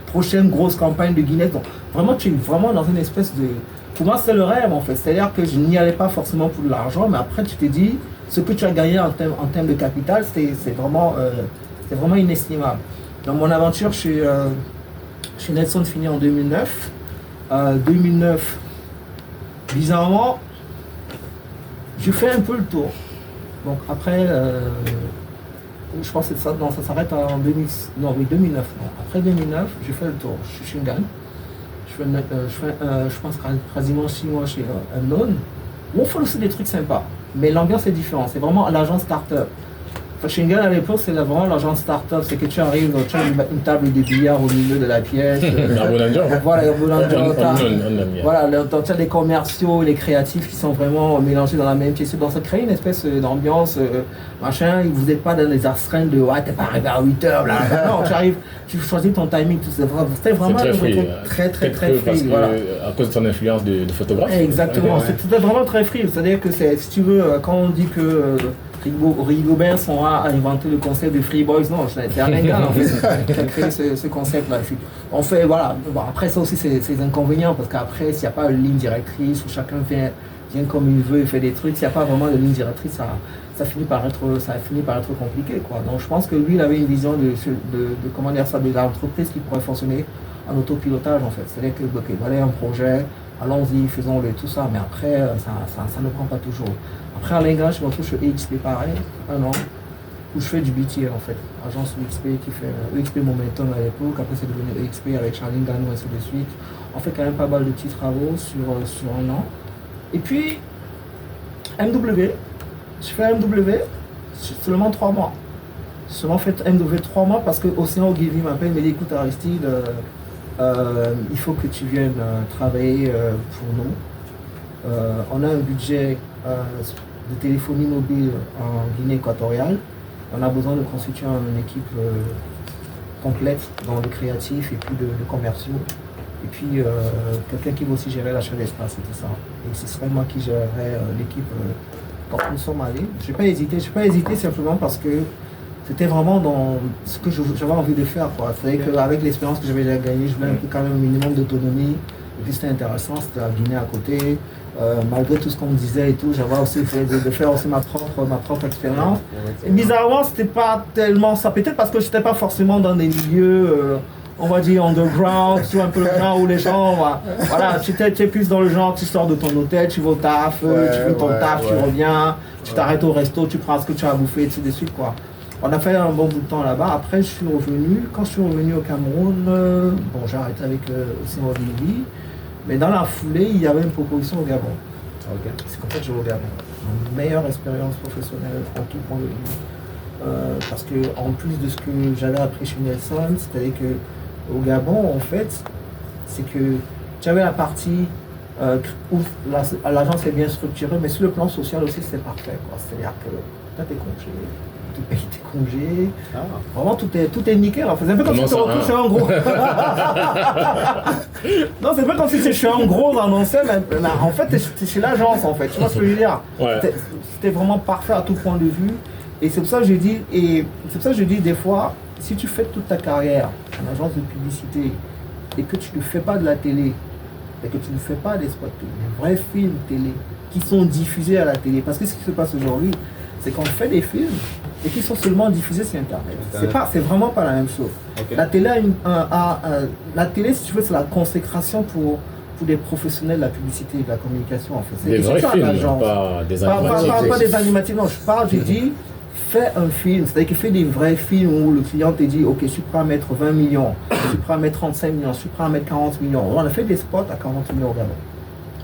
prochaine grosse campagne de Guinness. Donc vraiment, tu es vraiment dans une espèce de... Pour moi, c'est le rêve en fait. C'est-à-dire que je n'y allais pas forcément pour de l'argent, mais après, tu te dis, ce que tu as gagné en termes de capital, c'est vraiment inestimable. Donc mon aventure chez Nelson finit en 2009. 2009, bizarrement, je fais un peu le tour. Donc après, je pense que ça s'arrête en 2009. Non. Après 2009, je fais le tour. Je suis Shingan. Je pense quasiment 6 mois chez Unknown. Où on fait aussi des trucs sympas. Mais l'ambiance est différente. C'est vraiment l'agence startup. Shingan à l'époque, c'est vraiment l'agence start-up, c'est que tu arrives, tu as une table de billard au milieu de la pièce. Voilà, tu as des commerciaux, les créatifs qui sont vraiment mélangés dans la même pièce. Donc ça crée une espèce d'ambiance, machin, vous n'êtes pas dans les astreintes de ouais, t'es pas arrivé à 8h, bla. Non, tu arrives, tu choisis ton timing, tout ça. C'était vraiment très free, très free. Voilà. À cause de ton influence de photographe. Exactement, c'était vraiment très free. C'est-à-dire que si tu veux, quand on dit que Rigobert a inventé le concept de Free Boys. Non, c'est Alain Gall en fait qui a créé ce concept-là. On fait, voilà. Bon, après, ça aussi, c'est inconvénients parce qu'après, s'il n'y a pas une ligne directrice où chacun vient comme il veut et fait des trucs, s'il n'y a pas vraiment de ligne directrice, ça finit par être compliqué, quoi. Donc, je pense que lui, il avait une vision de comment dire ça, de l'entreprise qui pourrait fonctionner en autopilotage, en fait. C'est-à-dire que, ok, voilà un projet, allons-y, faisons-le, tout ça, mais après, ça ne prend pas toujours. Après, à l'Ingra, je me retrouve chez EXP pareil, un an, où je fais du BTL en fait. Agence EXP qui fait EXP Momentum à l'époque, après c'est devenu EXP avec Charline Gano et ainsi de suite. On fait quand même pas mal de petits travaux sur un an. Et puis, MW, je fais MW seulement 3 mois. J'ai seulement fait MW 3 mois parce que Océan Ogilvy m'appelle, il me dit écoute Aristide, il faut que tu viennes travailler pour nous. On a un budget de téléphonie mobile en Guinée équatoriale. On a besoin de constituer une équipe complète dans le créatif et puis de commerciaux. Et puis quelqu'un qui va aussi gérer l'achat d'espace et tout ça. Et ce serait moi qui gérerais l'équipe quand nous sommes allés. Je n'ai pas hésité simplement parce que c'était vraiment dans ce que j'avais envie de faire. C'est-à-dire qu'avec l'expérience que j'avais déjà gagnée, je voulais un peu quand même un minimum d'autonomie. Et puis c'était intéressant, c'était la Guinée à côté. Malgré tout ce qu'on me disait et tout, j'avais aussi fait de faire aussi ma propre expérience. Et bizarrement, c'était pas tellement ça. Peut-être parce que j'étais pas forcément dans des milieux, on va dire underground, tu vois, un peu le genre où les gens, voilà, tu es plus dans le genre, tu sors de ton hôtel, tu vas au taf, tu fais ton taf, tu reviens, tu t'arrêtes au resto, tu prends ce que tu as à bouffer, et ainsi de suite, quoi. On a fait un bon bout de temps là-bas. Après, je suis revenu. Quand je suis revenu au Cameroun, bon, j'ai arrêté avec Simon Billy. Mais dans la foulée, il y avait une proposition au Gabon. Ok. C'est comme ça que je vais au Gabon. Une meilleure expérience professionnelle en tout point de vue. Parce que en plus de ce que j'avais appris chez Nelson, c'est-à-dire que au Gabon, en fait, c'est que tu avais la partie où l'agence est bien structurée, mais sur le plan social aussi, c'est parfait. C'est-à-dire que tu as tes congés, tu payes tes congés. Vraiment, tout est nickel. En fait. C'est un peu comme si tu retrouves chez un gros. Non, c'est pas comme si tu es chez un gros annoncé, mais en fait, tu es chez l'agence, en fait. Tu vois ce que je veux dire? Ouais. C'était vraiment parfait à tout point de vue. Et c'est pour ça que je dis, des fois, si tu fais toute ta carrière en agence de publicité et que tu ne fais pas de la télé, et que tu ne fais pas des spots télé, des vrais films télé qui sont diffusés à la télé, parce que ce qui se passe aujourd'hui, c'est qu'on fait des films et qui sont seulement diffusés sur Internet. C'est vraiment pas la même chose. Okay. La télé, si tu veux, c'est la consécration pour des professionnels de la publicité et de la communication, en fait. Des vrais films, pas des animatifs. Pas des animatifs, non, j'ai dit, fais un film, c'est-à-dire qu'il fait des vrais films où le client te dit, ok, je suis prêt à mettre 20 millions, je suis prêt à mettre 35 millions, je suis prêt à mettre 40 millions. On a fait des spots à 40 millions au Gabon.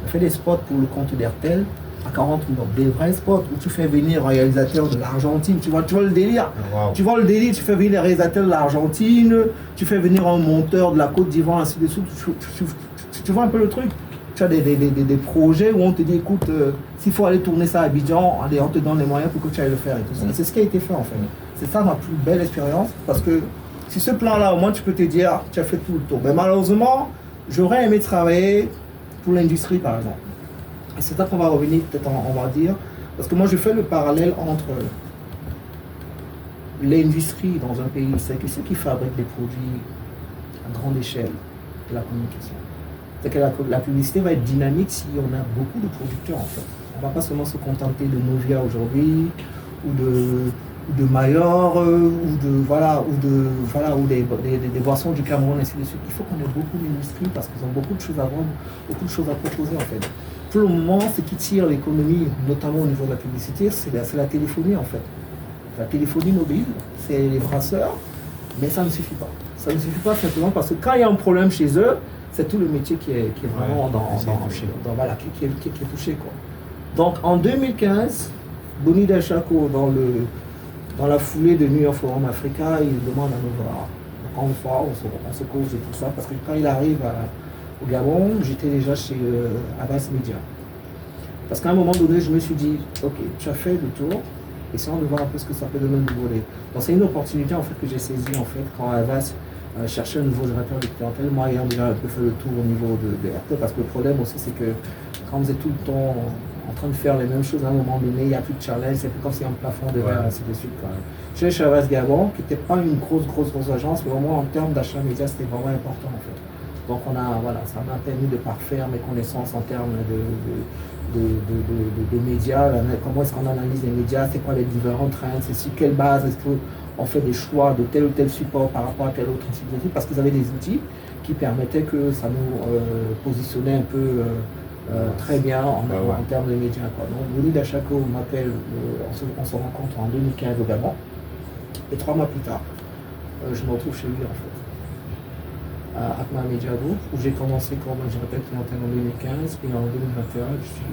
On a fait des spots pour le compte d'Airtel à 40 millions. Des vrais spots où tu fais venir un réalisateur de l'Argentine, tu vois le délire. Wow. Tu vois le délire, tu fais venir les réalisateurs de l'Argentine, tu fais venir un monteur de la Côte d'Ivoire, ainsi de suite. Tu vois un peu le truc. Tu as des projets où on te dit, écoute, s'il faut aller tourner ça à Abidjan, allez, on te donne les moyens pour que tu ailles le faire et tout ça. C'est ce qui a été fait en fait. C'est ça ma plus belle expérience parce que si ce plan-là, au moins tu peux te dire, tu as fait tout le tour. Mais malheureusement, j'aurais aimé travailler pour l'industrie par exemple. Et c'est ça qu'on va revenir peut-être, on va dire. Parce que moi, je fais le parallèle entre l'industrie dans un pays, c'est que ceux qui fabriquent des produits à grande échelle de la communication. C'est que la publicité va être dynamique si on a beaucoup de producteurs en fait. On ne va pas seulement se contenter de Novia aujourd'hui ou de Mayor ou des boissons du Cameroun, ainsi de suite. Il faut qu'on ait beaucoup d'industries parce qu'ils ont beaucoup de choses à vendre, beaucoup de choses à proposer en fait. Pour le moment, ce qui tire l'économie, notamment au niveau de la publicité, c'est la téléphonie en fait. La téléphonie mobile, c'est les brasseurs, mais ça ne suffit pas. Ça ne suffit pas simplement parce que quand il y a un problème chez eux, c'est tout le métier qui est vraiment qui est touché quoi. Donc en 2015, Boni Dachako dans la foulée de New York Forum Africa, il demande à nous voir. Donc encore une fois, on se cause de tout ça parce que quand il arrive au Gabon, j'étais déjà chez Abbas Media. Parce qu'à un moment donné, je me suis dit, ok, tu as fait le tour, essayons de voir un peu ce que ça peut donner au niveau des. Donc c'est une opportunité en fait que j'ai saisie en fait quand Abbas chercher un nouveau directeur de clientèle, moi ayant déjà un peu fait le tour au niveau de RT, parce que le problème aussi c'est que quand vous êtes tout le temps en train de faire les mêmes choses à un moment donné, il n'y a plus de challenge, c'est plus comme si un plafond de verre, ainsi de suite. J'ai Chavez Gabon, qui n'était pas une grosse agence, mais au moins en termes d'achat média, c'était vraiment important en fait. Donc ça m'a permis de parfaire mes connaissances en termes de médias, comment est-ce qu'on analyse les médias, c'est quoi les différents trends, c'est sur quelle base est-ce qu'on fait des choix de tel ou tel support par rapport à tel autre type d'outil, parce qu'ils avaient des outils qui permettaient que ça nous positionnait un peu très bien en termes de médias. Donc Boni Dachako m'appelle, on se rencontre en 2015 au Gabon, et 3 mois plus tard, je me retrouve chez lui en fait. À Akma Media Group, où j'ai commencé comme directeur clientèle en 2015 et en 2021 je suis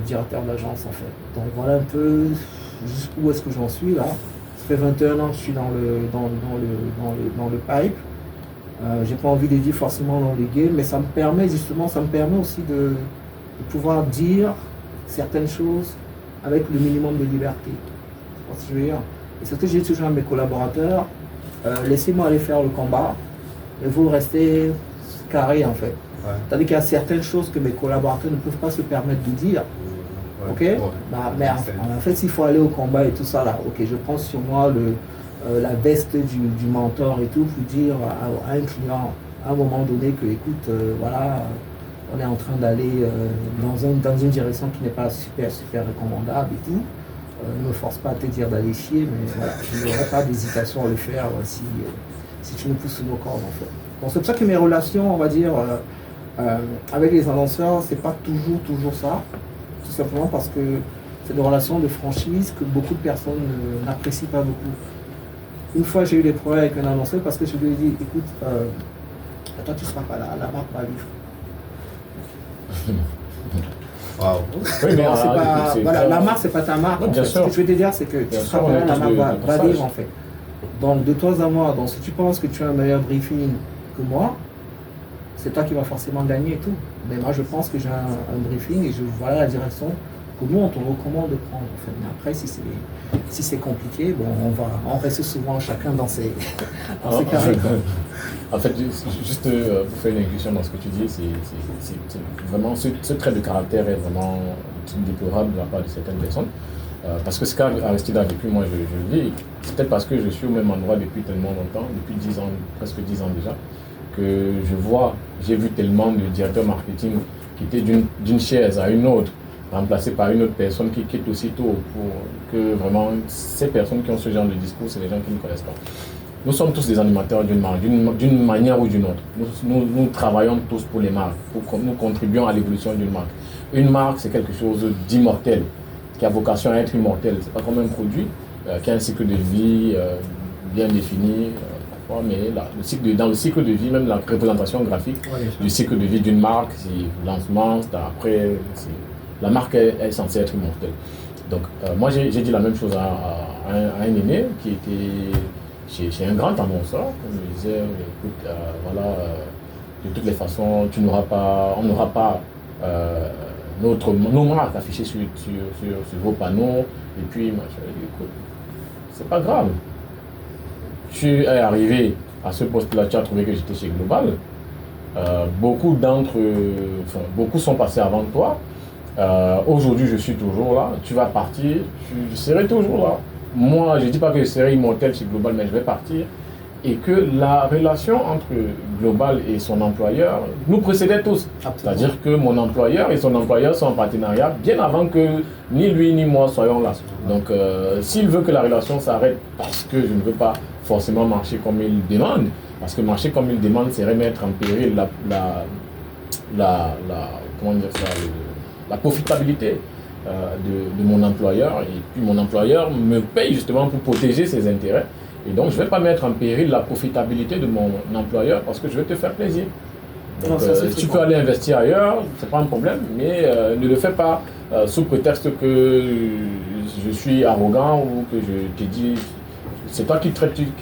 directeur de l'agence en fait. Donc voilà un peu où est-ce que j'en suis là. Ça fait 21 ans que je suis dans le pipe. J'ai pas envie de dire forcément dans les games, mais ça me permet aussi de pouvoir dire certaines choses avec le minimum de liberté. Je veux dire. Et c'est ce que j'ai dit toujours à mes collaborateurs, laissez-moi aller faire le combat. Et vous restez carré en fait. Ouais. C'est-à-dire qu'il y a certaines choses que mes collaborateurs ne peuvent pas se permettre de dire. Ouais. Ok. Ouais. Mais en fait, s'il faut aller au combat et tout ça là, ok, je prends sur moi la veste du mentor et tout pour dire à un client à un moment donné que écoute, voilà, on est en train d'aller dans une direction qui n'est pas super recommandable et tout. Ne me force pas à te dire d'aller chier, mais voilà, je n'aurai pas d'hésitation à le faire si tu nous pousses sous nos cordes en fait. Bon, c'est pour ça que mes relations, on va dire, avec les annonceurs, c'est pas toujours ça. Tout simplement parce que C'est une relation de franchise que beaucoup de personnes n'apprécient pas beaucoup. Une fois, j'ai eu des problèmes avec un annonceur parce que je lui ai dit, écoute, toi tu ne seras pas là, la marque va vivre. Waouh. Oui, mais la marque, c'est pas ta marque. Non, bien sûr. Ce que je veux te dire, c'est que tu seras pas là, la marque va vivre en fait. Donc, de toi à moi, donc, si tu penses que tu as un meilleur briefing que moi, c'est toi qui vas forcément gagner et tout. Mais moi, je pense que j'ai un briefing et je vois la direction que nous, on te recommande de prendre. En fait. Mais après, si c'est compliqué, bon, on reste souvent chacun dans ses carrés. En fait, juste pour faire une inclusion dans ce que tu dis, c'est vraiment ce trait de caractère est vraiment déplorable de la part de certaines personnes. Parce que ce qu'Aristide a vécu, moi je le vis, c'est peut-être parce que je suis au même endroit depuis tellement longtemps, depuis 10 ans, presque 10 ans déjà, que j'ai vu tellement de directeurs marketing qui étaient d'une chaise à une autre, remplacés par une autre personne qui quitte aussitôt, pour que vraiment ces personnes qui ont ce genre de discours, c'est les gens qui ne connaissent pas. Nous sommes tous des animateurs d'une marque, d'une manière ou d'une autre. Nous travaillons tous pour les marques, nous contribuons à l'évolution d'une marque. Une marque, c'est quelque chose d'immortel, qui a vocation à être immortel. Ce n'est pas comme un produit qui a un cycle de vie bien défini, mais dans le cycle de vie, même la représentation graphique du cycle de vie d'une marque, c'est lancement, après, la marque est censée être immortelle. Donc, moi, j'ai dit la même chose à un aîné qui était chez un grand annonceur. On me disait, écoute, de toutes les façons, on n'aura pas nos marques affichées sur vos panneaux. Et puis, moi, je lui ai dit, écoute, c'est pas grave. Tu es arrivé à ce poste-là, tu as trouvé que j'étais chez Global. Beaucoup sont passés avant toi. Aujourd'hui, je suis toujours là. Tu vas partir, je serai toujours là. Moi, je ne dis pas que je serai immortel chez Global, mais je vais partir. Et que la relation entre Global et son employeur nous précédait tous. C'est-à-dire que mon employeur et son employeur sont en partenariat bien avant que ni lui ni moi soyons là. Donc, s'il veut que la relation s'arrête parce que je ne veux pas forcément marcher comme il demande, parce que marcher comme il demande, c'est remettre en péril la profitabilité de mon employeur. Et puis mon employeur me paye justement pour protéger ses intérêts. Et donc, je ne vais pas mettre en péril la profitabilité de mon employeur parce que je vais te faire plaisir. Donc, tu peux aller investir ailleurs, ce n'est pas un problème, mais ne le fais pas sous prétexte que je suis arrogant ou que je te dis... C'est toi qui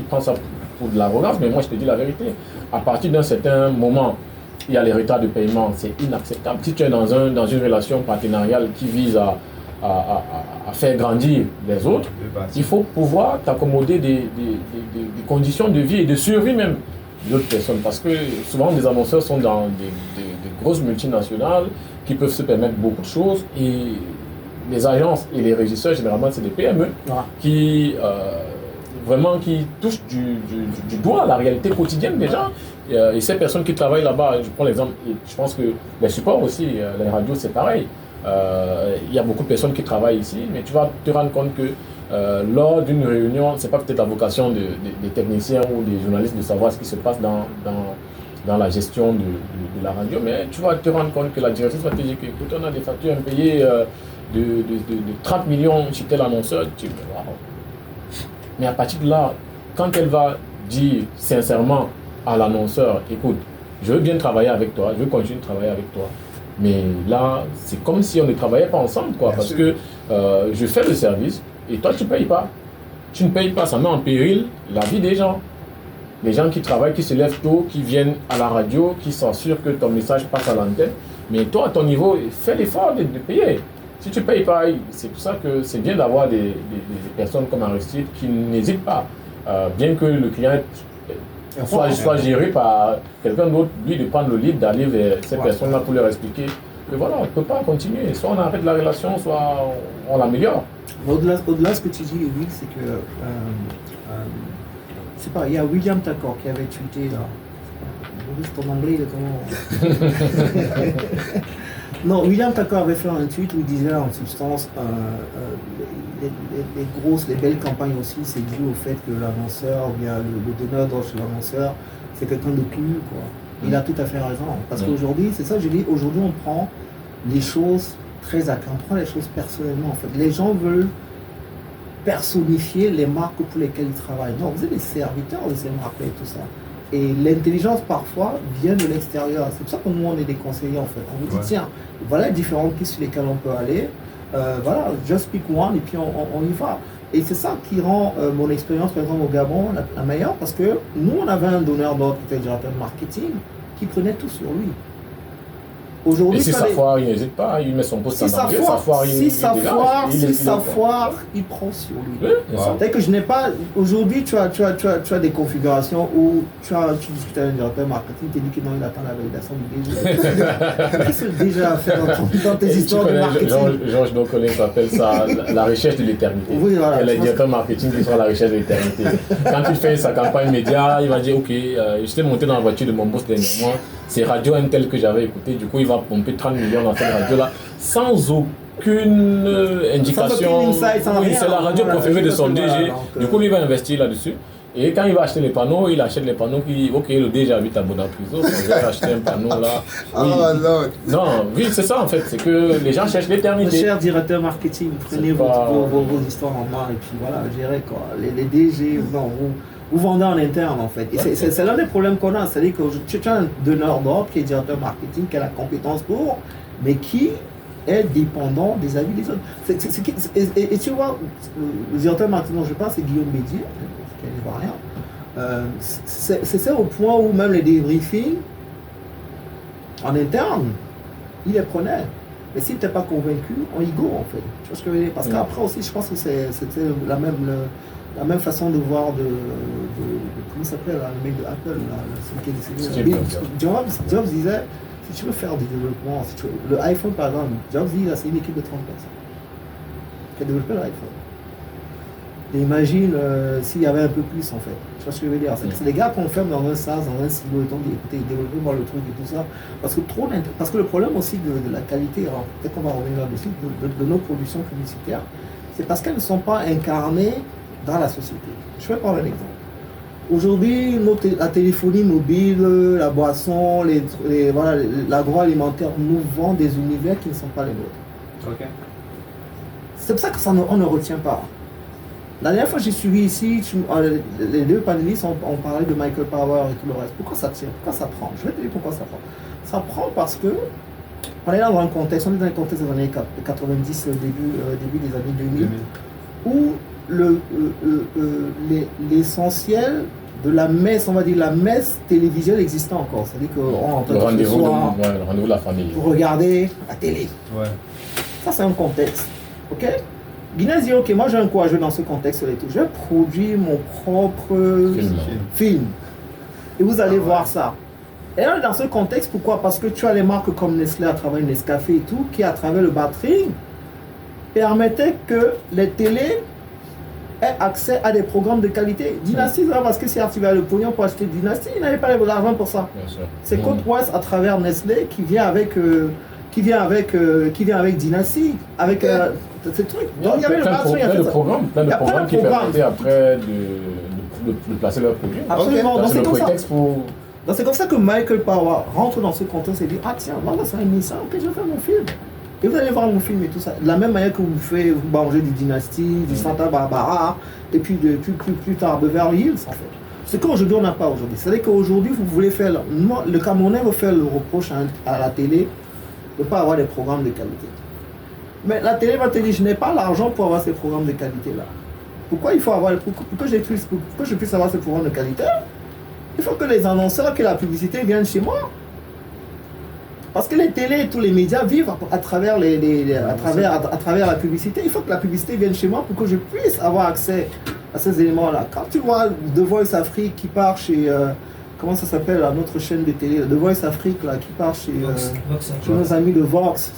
prends ça pour de l'arrogance, mais moi, je te dis la vérité. À partir d'un certain moment, il y a les retards de paiement, c'est inacceptable. Si tu es dans une relation partenariale qui vise à faire grandir les autres, il faut pouvoir t'accommoder des conditions de vie et de survie même d'autres personnes. Parce que souvent, des annonceurs sont dans des grosses multinationales qui peuvent se permettre beaucoup de choses. Et les agences et les régisseurs, généralement, c'est des PME qui touchent du doigt la réalité quotidienne des gens. Et ces personnes qui travaillent là-bas, je prends l'exemple, je pense que les supports aussi, les radios, c'est pareil. Il y a beaucoup de personnes qui travaillent ici, mais tu vas te rendre compte que lors d'une réunion, c'est pas peut-être la vocation des techniciens ou des journalistes de savoir ce qui se passe dans la gestion de la radio, mais tu vas te rendre compte que la direction stratégique, écoute, on a des factures impayées de 30 millions chez tel annonceur, tu dis, waouh. Mais à partir de là, quand elle va dire sincèrement à l'annonceur, écoute, je veux bien travailler avec toi, je veux continuer de travailler avec toi. Mais là, c'est comme si on ne travaillait pas ensemble, quoi, parce que je fais le service et toi, tu ne payes pas. Tu ne payes pas, ça met en péril la vie des gens. Les gens qui travaillent, qui se lèvent tôt, qui viennent à la radio, qui s'assurent que ton message passe à l'antenne. Mais toi, à ton niveau, fais l'effort de payer. Si tu ne payes pas, c'est pour ça que c'est bien d'avoir des personnes comme Aristide qui n'hésitent pas, bien que le client soit géré par quelqu'un d'autre, lui de prendre le lead, d'aller vers ces personnes-là pour leur expliquer que voilà, on ne peut pas continuer. Soit on arrête la relation, soit on l'améliore. Au-delà de ce que tu dis, Will, c'est que c'est pas, il y a William Tacor qui avait tweeté là. Ton anglais, comment? Non, William Tacor avait fait un tweet où il disait en substance les belles campagnes aussi, c'est dû au fait que l'annonceur, ou bien le donneur d'ordre chez l'annonceur, c'est quelqu'un de cool, quoi. Il a tout à fait raison. Parce qu'aujourd'hui, c'est ça que je dis, aujourd'hui on prend les choses très à cœur. On prend les choses personnellement en fait. Les gens veulent personnifier les marques pour lesquelles ils travaillent. Non, vous êtes des serviteurs de ces marques et tout ça. Et l'intelligence parfois vient de l'extérieur. C'est pour ça que nous on est des conseillers en fait. On vous dit tiens, voilà les différentes pistes sur lesquelles on peut aller. Voilà, just pick one et puis on y va. Et c'est ça qui rend mon expérience par exemple au Gabon la meilleure parce que nous on avait un donneur d'ordre qui était directeur de marketing qui prenait tout sur lui. Aujourd'hui, et si ça foire, il n'hésite pas, il met son poste en danger. Si ça foire, il prend sur lui. Oui, c'est-à-dire que je n'ai pas. Aujourd'hui, tu as des configurations où tu discutes avec un directeur marketing, tu dis que non, il attend la validation du DG. Qu'est-ce que déjà à faire dans tes histoires de marketing? Georges Docolin s'appelle ça la recherche de l'éternité. Oui, voilà. Il est directeur marketing qui sera la recherche de l'éternité. Quand il fait sa campagne média, il va dire ok, j'étais monté dans la voiture de mon boss dernièrement. C'est Radio Intel que j'avais écouté, du coup il va pomper 30 millions dans cette radio-là sans aucune indication. Oui, c'est la radio préférée de son DG, du coup lui va investir là-dessus. Et quand il va acheter les panneaux, il achète les panneaux qui, ok, le DG habite à Bonapriso, je vais acheter un panneau là. Oui. Non, oui, c'est ça en fait, c'est que les gens cherchent l'éternité. Cher directeur marketing, prenez vos histoires en main et puis voilà, gérez quoi. Les DG, non, vous vendez en interne en fait. Et c'est l'un des problèmes qu'on a, c'est-à-dire que tu as un donneur d'ordre qui est directeur marketing, qui a la compétence pour, mais qui est dépendant des avis des autres. Et tu vois, le directeur marketing dont je parle, c'est Guillaume Bédier, qui est ivoirien. C'est au point où même les débriefings en interne, il les prenait. Mais s'il n'était pas convaincu, on y go en fait. Tu vois ce que je veux dire? Parce qu'après aussi, je pense que c'était la même façon de voir comment ça s'appelle, le mec de Apple, celui qui est décédé. Jobs disait, si tu veux faire du développement, le iPhone par exemple, Jobs dit, c'est une équipe de 30 personnes qui a développé l'iPhone. Et imagine s'il y avait un peu plus en fait. Tu vois ce que je veux dire? C'est des gars qu'on ferme dans un SaaS, dans un silo, et on dit écoutez, développez-moi le truc et tout ça. Parce que le problème aussi de la qualité, peut-être qu'on va revenir là-dessus, de nos productions publicitaires, c'est parce qu'elles ne sont pas incarnées dans la société. Je vais prendre un exemple. Aujourd'hui, la téléphonie mobile, la boisson, l'agroalimentaire nous vend des univers qui ne sont pas les nôtres. Okay. C'est pour ça qu'on ne retient pas. La dernière fois que j'ai suivi ici, les deux panélistes ont parlé de Michael Power et tout le reste. Pourquoi ça tient? Pourquoi ça prend? Je vais te dire pourquoi ça prend. Ça prend parce que on est dans un contexte, des années 90, début des années 2000. Où l'essentiel de la messe, on va dire la messe télévisuelle existait encore. C'est-à-dire qu'on entend le rendez-vous de la famille. Pour regarder la télé. Ouais. Ça, c'est un contexte. Ok? Guinness dit, ok, moi j'ai un coup à jouer dans ce contexte-là et tout. Je vais produire mon propre film. Et vous allez voir ça. Et là, dans ce contexte, pourquoi? Parce que tu as les marques comme Nestlé à travers Nescafé et tout, qui à travers le batterie permettaient que les télés aient accès à des programmes de qualité. Dynasty, parce que si tu as le pognon pour acheter Dynasty, il n'avait pas l'argent pour ça. C'est Côte Ouest à travers Nestlé qui vient avec Dynasty, avec ces trucs. Donc il y avait plein de programmes qui permettaient après de placer leurs produits. Absolument. C'est le prétexte pour... Donc c'est comme ça que Michael Power rentre dans ce contexte et dit ah tiens, moi c'est un Nissan, ok je vais faire mon film. Et vous allez voir mon film et tout ça. De la même manière que vous mangez du Dynasty, du Santa Barbara, et puis plus tard Beverly Hills en fait. Ce qu'aujourd'hui on n'a pas aujourd'hui. C'est-à-dire qu'aujourd'hui vous voulez faire, le Camerounais veut faire le reproche à la télé de ne pas avoir des programmes de qualité. Mais la télé va te dire je n'ai pas l'argent pour avoir ces programmes de qualité là. Pourquoi il faut avoir, pour que je puisse avoir ces programmes de qualité? Il faut que les annonceurs, que la publicité vienne chez moi. Parce que les télés et tous les médias vivent à travers la publicité. Il faut que la publicité vienne chez moi pour que je puisse avoir accès à ces éléments-là. Quand tu vois The Voice Afrique qui part chez... comment ça s'appelle notre chaîne de télé, The Voice Afrique là, qui part chez nos amis de Vox,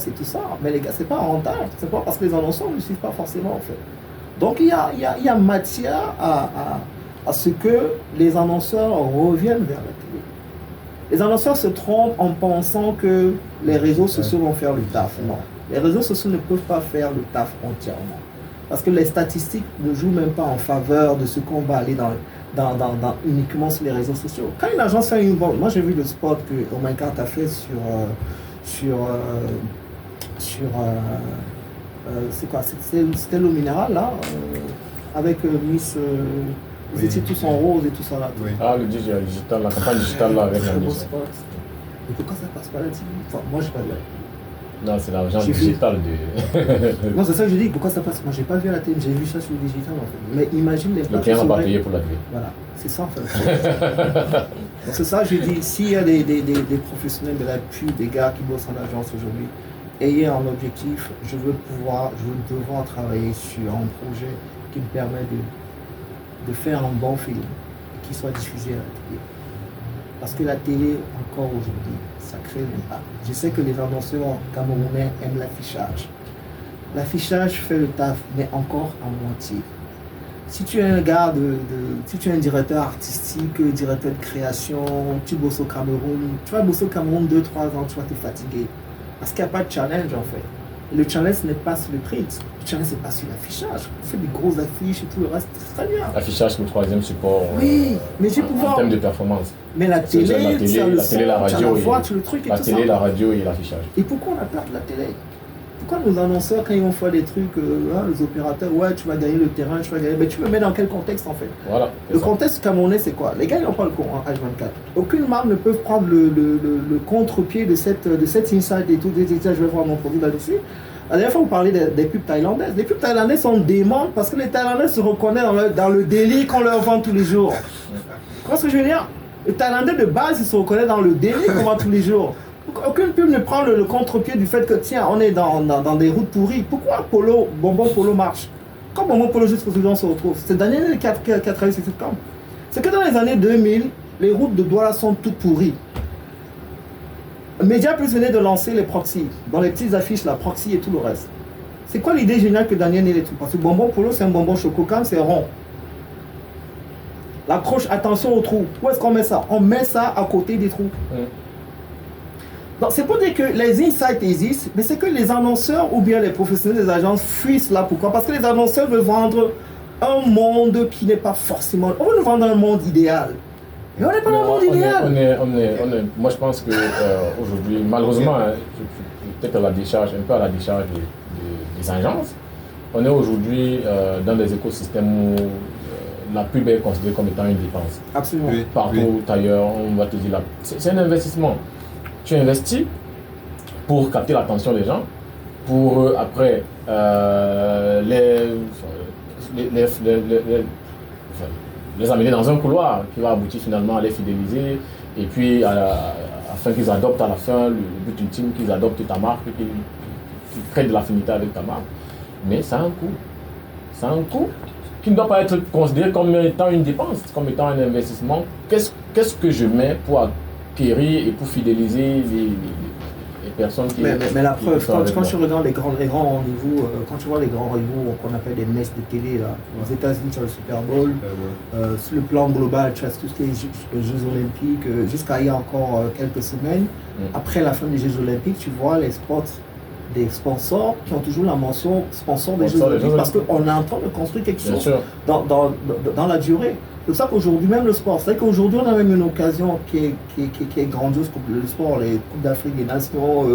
et tout ça. Mais les gars, c'est pas rentable. C'est pas parce que les annonceurs ne suivent pas forcément en fait. Donc il y a matière à ce que les annonceurs reviennent vers la télé. Les annonceurs se trompent en pensant que les réseaux sociaux vont faire le taf. Non. Les réseaux sociaux ne peuvent pas faire le taf entièrement. Parce que les statistiques ne jouent même pas en faveur de ce qu'on va aller dans uniquement sur les réseaux sociaux. Quand une agence fait une vente, moi j'ai vu le spot que Omar a fait sur sur c'est quoi, c'était l'eau minérale là, avec Miss, vous étiez tous en rose et tout ça là. Oui. Ah, le digital, la campagne digitale là avec la Très beau musique. spot. Et pourquoi ça passe pas la TV? Enfin, moi j'ai pas vu. Non, c'est l'argent J'ai vu. digital de. Non, c'est ça que je dis, pourquoi ça passe? Moi j'ai pas vu à la télé, j'ai vu ça sur le digital en fait. Mais imagine les Le client n'a pas payé pour la télé. Voilà, c'est ça en fait. Donc c'est ça, je dis, s'il y a des professionnels de la pub, des gars qui bossent en agence aujourd'hui, ayez un objectif, je veux devoir travailler sur un projet qui me permet de faire un bon film et qui soit diffusé à la télé. Parce que la télé, encore aujourd'hui, ça crée l'impact. Je sais que les annonceurs camerounais aiment l'affichage. L'affichage fait le taf, mais encore à moitié. Si tu es un gars si tu es un directeur artistique, directeur de création, tu bosses au Cameroun, tu vas bosser au Cameroun 2-3 ans, tu vas te fatiguer. Parce qu'il n'y a pas de challenge en fait. Et le challenge ce n'est pas sur le prix, le challenge c'est pas sur l'affichage. On fait des grosses affiches et tout le reste, c'est très bien. Affichage, c'est le troisième support. Oui, mais j'ai en pouvoir. termes de performance. Mais la télé, la télé, la radio, le truc et la tout télé, ça. la radio et l'affichage. Et pourquoi on a peur de la télé? Pourquoi nos annonceurs, quand ils vont faire des trucs, les opérateurs, ouais, tu vas gagner le terrain, tu vas gagner. Mais tu me mets dans quel contexte en fait? Voilà. Le contexte camerounais, c'est quoi? Les gars, ils n'ont pas le courant H24. Aucune marque ne peut prendre le contre-pied de cette insight et tout. Je vais voir mon produit là-dessus. La dernière fois, vous parlez des pubs thaïlandaises. Les pubs thaïlandaises sont démentes parce que les Thaïlandais se reconnaissent dans le délit qu'on leur vend tous les jours. Tu vois ce que je veux dire? Les Thaïlandais de base, ils se reconnaissent dans le délit qu'on vend tous les jours. Aucune pub ne prend le contre-pied du fait que tiens, on est dans des routes pourries. Pourquoi Bonbon Polo marche? Quand Bonbon Polo jusqu'au on se retrouve, c'est Daniel qui a travaillé sur cette com. C'est que dans les années 2000, les routes de Douala sont toutes pourries. Media Plus venait de lancer les proxys, dans les petites affiches, la proxy et tout le reste. C'est quoi l'idée géniale que Daniel ait les trucs? Parce que Bonbon Polo, c'est un bonbon chococat, c'est rond. L'accroche, attention aux trous. Où est-ce qu'on met ça? On met ça à côté des trous. Donc c'est pour dire que les insights existent, mais c'est que les annonceurs ou bien les professionnels des agences fuient cela. Pourquoi? Parce que les annonceurs veulent vendre un monde qui n'est pas forcément... On veut nous vendre un monde idéal. Mais on n'est pas dans le monde idéal. Moi je pense que aujourd'hui, malheureusement, peut-être à la décharge, un peu à la décharge des agences, on est aujourd'hui dans des écosystèmes où la pub est considérée comme étant une dépense. Absolument. Oui, Partout ailleurs, on va te dire, c'est un investissement. Tu investis pour capter l'attention des gens, pour après les amener dans un couloir qui va aboutir finalement à les fidéliser et puis afin qu'ils adoptent à la fin le but ultime, qu'ils adoptent ta marque, qu'ils créent de l'affinité avec ta marque. Mais ça a un coût. Ça a un coût qui ne doit pas être considéré comme étant une dépense, comme étant un investissement. Qu'est-ce que je mets pour acquérir et pour fidéliser les personnes qui... Mais la preuve, quand tu regardes les grands rendez-vous, quand tu vois les grands rendez-vous qu'on appelle des messes de télé, là, aux États-Unis sur le Super Bowl, sur le plan global, tu as tous les Jeux Olympiques, jusqu'à il y a encore quelques semaines, après la fin des Jeux Olympiques, tu vois les spots des sponsors qui ont toujours la mention sponsor des Jeux Olympiques parce qu'on est en train de construire quelque chose dans la durée. C'est pour ça qu'aujourd'hui, même le sport, c'est qu'aujourd'hui on a même une occasion qui est grandiose pour le sport, les Coupes d'Afrique des Nations,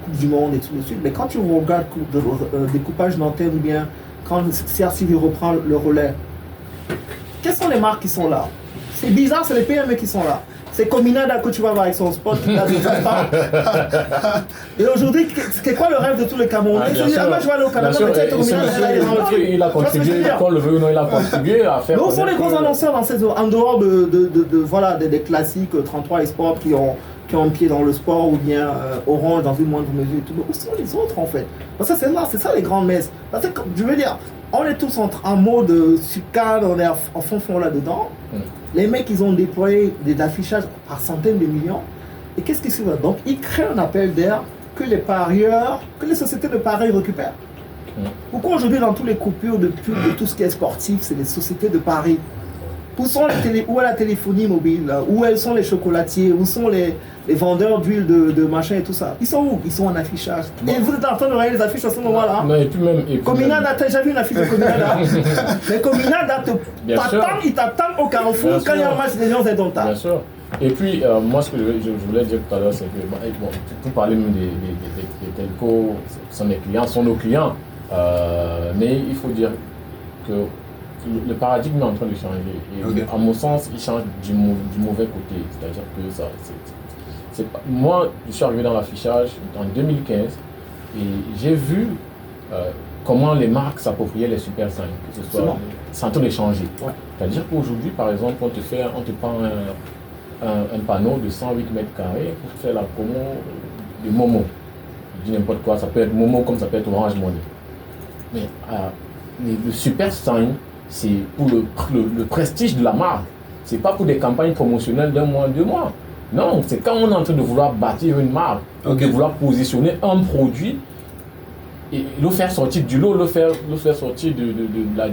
Coupe du Monde et tout de suite. Mais quand tu regardes découpage d'antenne ou bien quand CRCV reprend le relais, quelles sont les marques qui sont là? C'est bizarre, c'est les PME qui sont là. C'est Cominada que tu vas voir avec son spot qui date de 20 ans. Et aujourd'hui, c'est quoi le rêve de tous les Camerounais? Je dis, moi je vais aller au Canada, mais tiens, Cominada, il a contribué, qu'on le veut ou non, il a contribué à faire. Donc, sont les gros annonceurs dans ces en dehors voilà, des classiques 33 eSports qui ont un pied dans le sport ou bien Orange dans une moindre mesure et tout. Mais où sont les autres en fait? Parce que c'est ça les grandes messes. Parce que je veux dire, on est tous en mode sucade, on est en fond là-dedans. Les mecs, ils ont déployé des affichages par centaines de millions. Et qu'est-ce qui se passe? Donc, ils créent un appel d'air que les parieurs, que les sociétés de paris récupèrent. Pourquoi aujourd'hui, dans tous les coupures de pub de tout ce qui est sportif, c'est les sociétés de paris? Où est la téléphonie mobile? Où elles sont les chocolatiers? Où sont les vendeurs d'huile de machin et tout ça? Ils sont où? Ils sont en affichage. Et vous êtes en train de regarder les affiches à ce moment-là. Non, et puis même. Cominada, t'as déjà vu une affiche de Cominada? Mais Cominada, il t'attend au carrefour quand il y a un match des Lions indomptables. Bien sûr. Et puis, moi, ce que je voulais dire tout à l'heure, c'est que, bon, pour parler même des telcos, sont mes clients, sont nos clients, mais il faut dire que le paradigme est en train de changer. Et à mon sens, il change du mauvais côté. C'est-à-dire que ça, moi, je suis arrivé dans l'affichage en 2015 et j'ai vu comment les marques s'appropriaient les Super 5, que ce soit sans tout les changer. Ouais. C'est-à-dire qu'aujourd'hui, par exemple, on te prend un panneau de 108 mètres carrés pour faire la promo de Momo. Je dis n'importe quoi, ça peut être Momo comme ça peut être Orange Money. Mais le Super 5, c'est pour le prestige de la marque. C'est pas pour des campagnes promotionnelles d'un mois, 2 mois. Non, c'est quand on est en train de vouloir bâtir une marque, de vouloir positionner un produit et le faire sortir du lot, le faire sortir de la...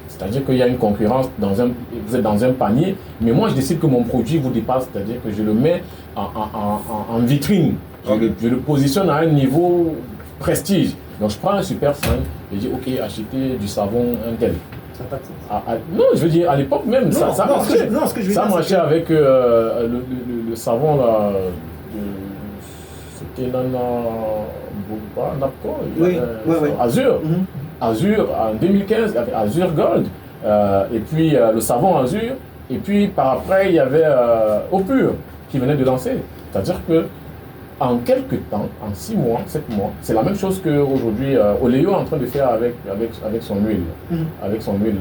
C'est-à-dire qu'il y a une concurrence, vous êtes dans un panier, mais moi je décide que mon produit vous dépasse, c'est-à-dire que je le mets en vitrine. Je le positionne à un niveau prestige. Donc je prends un Super 5 et je dis ok, achetez du savon un tel. Ça n'a pas de sens. Non, je veux dire, à l'époque même, ça marchait. Ça marchait avec le savon là, c'était Napco, Azur. Azur en 2015, il y avait Azur Gold, et puis le savon Azur, et puis par après il y avait Opur qui venait de lancer. C'est-à-dire que en quelques temps, en 6 mois, 7 mois, c'est la même chose qu'aujourd'hui Oléo est en train de faire avec son huile. Avec son huile,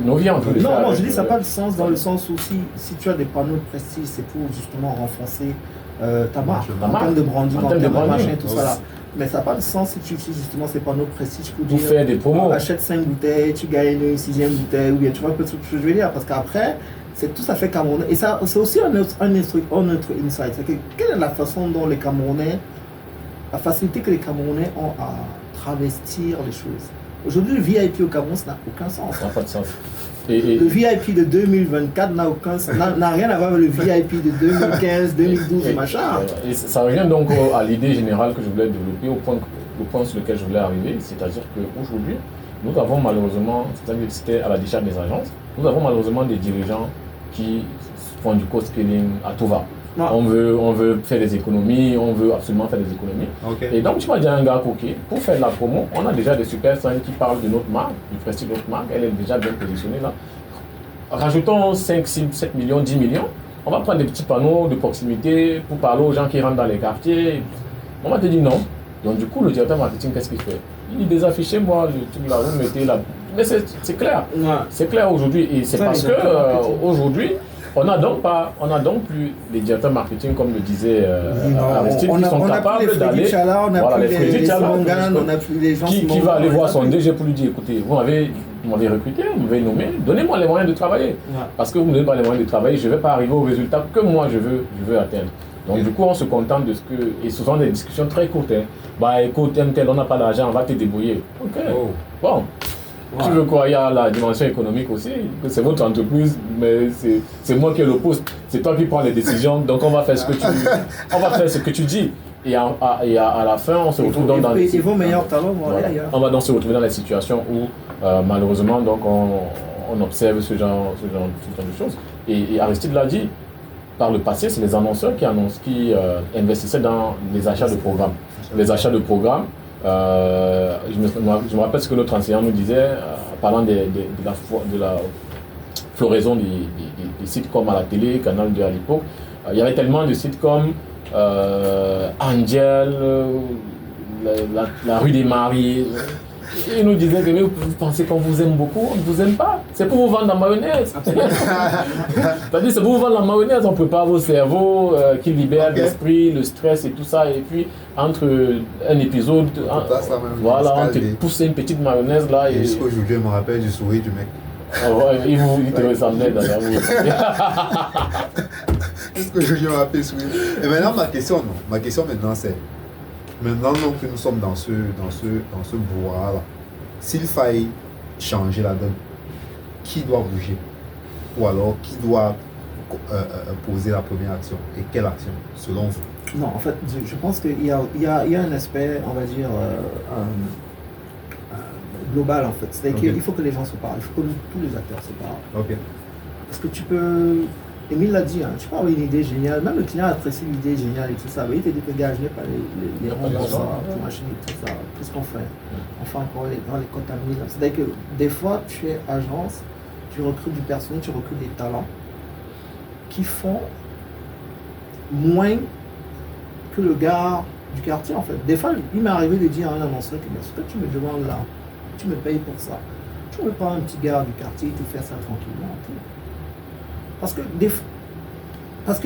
Novia en train de faire. Non, je dis ça n'a pas de sens dans le sens où si tu as des panneaux de prestige, c'est pour justement renforcer ta marque, en termes de branding, en termes de machin, tout ça là. Mais ça n'a pas de sens si tu utilises justement ces panneaux de prestige pour dire faire des promos. Achète 5 bouteilles, tu gagnes une 6e bouteille, ou bien tu vois un peu ce que je veux dire, parce qu'après, c'est tout à fait camerounais. Et ça, c'est aussi un autre insight. C'est que quelle est la façon dont les Camerounais, la facilité que les Camerounais ont à travestir les choses. Aujourd'hui, le VIP au Cameroun, ça n'a aucun sens. Ça n'a pas de sens. Le VIP de 2024 n'a rien à voir avec le VIP de 2015, 2012 et machin. Et ça revient donc à l'idée générale que je voulais développer, au point sur lequel je voulais arriver, c'est-à-dire qu'aujourd'hui, nous avons malheureusement, c'était à la décharge des agences, nous avons malheureusement des dirigeants qui font du cost-scaling à tout va. On veut faire des économies, on veut absolument faire des économies. Et donc, tu vas dire à un gars coquet, pour faire de la promo, on a déjà des Super 5 qui parlent de notre marque, du prestige de notre marque, elle est déjà bien positionnée là. Rajoutons 5, 6, 7 millions, 10 millions, on va prendre des petits panneaux de proximité pour parler aux gens qui rentrent dans les quartiers. On va te dire non. Donc, du coup, le directeur marketing, qu'est-ce qu'il fait? Il dit désaffichez-moi le truc là, vous mettez là. Mais c'est clair. C'est clair aujourd'hui. Et c'est parce que aujourd'hui, on n'a donc plus les directeurs marketing, comme le disait Aristide, qui sont capables d'aller. On a plus les slogans, on a plus les gens qui va aller voir son DG pour lui dire écoutez, vous m'avez recruté, vous m'avez nommé, donnez-moi les moyens de travailler. Parce que vous ne me donnez pas les moyens de travailler, je ne vais pas arriver au résultat que moi je veux atteindre. Donc du coup, on se contente de ce que. Et ce sont des discussions très courtes. Bah écoute, on n'a pas d'argent, on va te débrouiller. Ok. Bon. Tu veux quoi? Il y a la dimension économique aussi, que c'est votre entreprise, mais c'est moi qui ai le poste. C'est toi qui prends les décisions, donc on va faire ce que tu dis. Et à la fin, on se retrouve dans les vos meilleurs talents vont aller ailleurs. On va donc se retrouver dans les situations où malheureusement donc on observe ce genre de choses. Et Aristide l'a dit, par le passé, c'est les annonceurs qui investissaient dans les achats de programmes. Les achats de programmes. Je me rappelle ce que notre enseignant nous disait, parlant de la floraison des sites comme à la télé, Canal 2 à l'époque. Il y avait tellement de sites comme Angel, la rue des Maris. Il nous disait que vous pensez qu'on vous aime beaucoup, on ne vous aime pas. C'est pour vous vendre la mayonnaise. C'est-à-dire c'est pour vous vendre la mayonnaise, on prépare vos cerveaux qui libèrent l'esprit, le stress et tout ça. Et puis entre un épisode, on te pousse une petite mayonnaise là. Et jusqu'aujourd'hui, je me rappelle du sourire du mec. Il te ressemblait d'ailleurs. Jusqu'aujourd'hui, je me rappelle du sourire. Et maintenant, ma question maintenant c'est. Maintenant que nous sommes dans ce brouhaha-là, s'il faille changer la donne, qui doit bouger? Ou alors, qui doit poser la première action? Et quelle action, selon vous? Non, en fait, je pense qu'il y a un aspect, on va dire, global, en fait. C'est-à-dire qu'il faut que les gens se parlent, il faut que tous les acteurs se parlent. Parce que tu peux Emile l'a dit, hein, tu peux avoir une idée géniale, même le client apprécie l'idée géniale et tout ça, mais il te dit que gars, je n'ai pas les remboursements, tout machin et tout ça, qu'est-ce qu'on fait? On fait encore dans les quotas 1000. C'est-à-dire que des fois, tu es agence, tu recrutes du personnel, tu recrutes des talents qui font moins que le gars du quartier en fait. Des fois, il m'est arrivé de dire à un annonceur que ce que tu me demandes là, tu me payes pour ça. Tu ne veux pas un petit gars du quartier te faire ça tranquillement. Parce que des fois.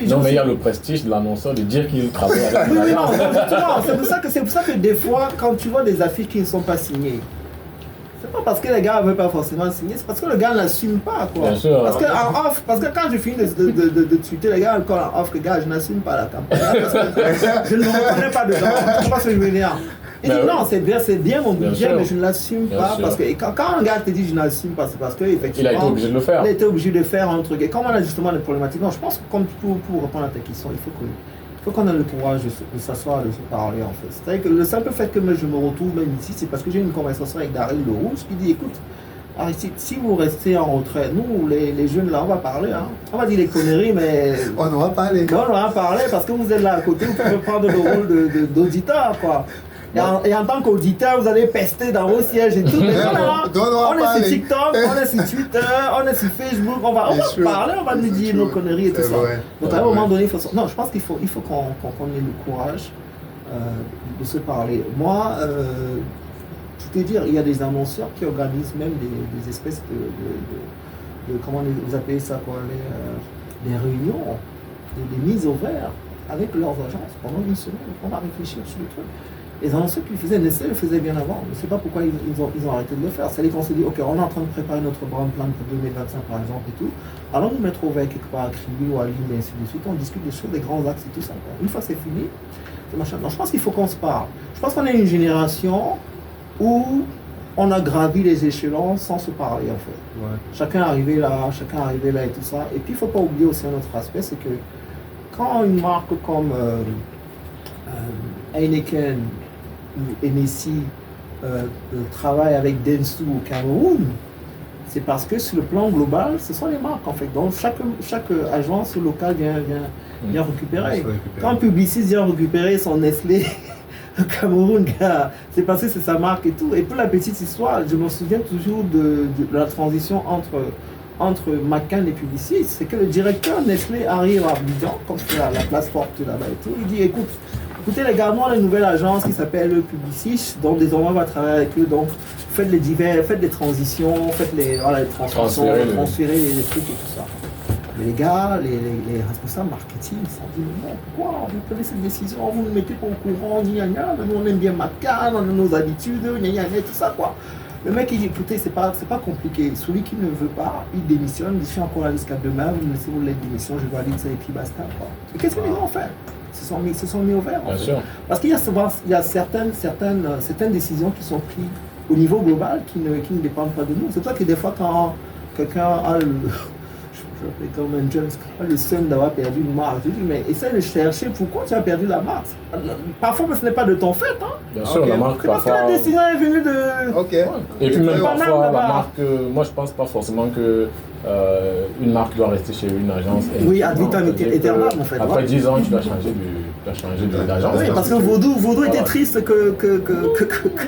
Non, mais il y a le prestige de l'annonceur de dire qu'il travaille avec oui, non, c'est pour ça que des fois, quand tu vois des affiches qui ne sont pas signées, c'est pas parce que les gars ne veulent pas forcément signer, c'est parce que le gars n'assume pas, quoi. Bien sûr. Parce que quand je finis de tweeter, les gars, encore en off, que gars, je n'assume pas la campagne. Parce que je ne me reconnais pas dedans. Je ne sais pas ce que je veux dire. Il dit non, c'est bien mon budget, mais je ne l'assume pas. Parce que quand un gars te dit je n'assume pas, c'est parce qu'effectivement. Il a été obligé de le faire. Il a été obligé de faire un truc. Et comme on a justement des problématiques, non, je pense que comme pour répondre à ta question, il faut qu'on ait le courage de s'asseoir, de se parler en fait. C'est-à-dire que le simple fait que je me retrouve même ici, c'est parce que j'ai une conversation avec Daryl Leroux qui dit écoute, Aristide, si vous restez en retrait, nous les jeunes là, on va parler, hein. On va dire des conneries, mais. On va parler. Non, on va parler parce que vous êtes là à côté, vous pouvez prendre le rôle d'auditeur, quoi. Et en tant qu'auditeur, vous allez pester dans vos sièges et tout. Mais on est sur TikTok, on est sur Twitter, on est sur Facebook, on va parler, on va nous dire nos conneries et tout ça. Donc à un moment donné, non, je pense qu'il faut qu'on ait le courage de se parler. Moi, tout est dire, il y a des annonceurs qui organisent même des espèces de comment vous appelez ça, quoi, des réunions, des mises au vert avec leurs agences pendant une semaine. On va réfléchir sur le truc. Les annonceurs qui le faisaient, Nestlé le faisait bien avant. Je ne sais pas pourquoi ils ont arrêté de le faire. C'est-à-dire qu'on s'est dit, ok, on est en train de préparer notre brand plan pour 2025 par exemple et tout. Allons nous mettre au vert quelque part à Kribi ou à Lille et ainsi de suite. On discute des choses, des grands axes et tout ça. Une fois c'est fini, c'est machin. Non, je pense qu'il faut qu'on se parle. Je pense qu'on est une génération où on a gravi les échelons sans se parler en fait. Ouais. Chacun arrivé là et tout ça. Et puis il ne faut pas oublier aussi un autre aspect, c'est que quand une marque comme Heineken ou Messi travaille avec Dentsu au Cameroun, c'est parce que sur le plan global, ce sont les marques en fait. Donc chaque agence locale vient récupérer. Quand Publicis vient récupérer son Nestlé au Cameroun, c'est parce que c'est sa marque et tout. Et pour la petite histoire, je me souviens toujours de la transition entre McCann et Publicis. C'est que le directeur Nestlé arrive à Abidjan, comme c'est la place forte là-bas et tout. Il dit écoutez les gars, moi on a une nouvelle agence qui s'appelle Publicis, donc désormais on va travailler avec eux, donc faites les transitions, faites les transferts, transférer les trucs et tout ça. Mais les gars, les responsables marketing se sont dit mais non, pourquoi vous prenez cette décision, vous ne mettez pas au courant, gna gna, nous on aime bien McCann, on a nos habitudes, gna gna gna, tout ça quoi. Le mec il dit écoutez, c'est pas compliqué, celui qui ne veut pas, il démissionne, il dit je suis encore là jusqu'à demain, vous me laissez vous la démission, je valide ça et puis basta quoi. Et qu'est-ce que les gens ont fait? Se sont mis au vert. En fait. Parce qu'il y a certaines décisions qui sont prises au niveau global qui ne dépendent pas de nous. C'est pour ça que des fois, quand quelqu'un a comme un jeune, le seum d'avoir perdu une marque, je dis, mais essaie de chercher pourquoi tu as perdu la marque. Parfois, ce n'est pas de ton fait. Hein. Bien sûr, la marque. C'est parce que la décision est venue de. Ok. Et puis même parfois, la marque, moi je pense pas forcément que une marque doit rester chez une agence. Oui, ad vitam aeternam en fait. Après 10 ans, tu dois changer d'agence. Oui, parce que Vaudou était triste que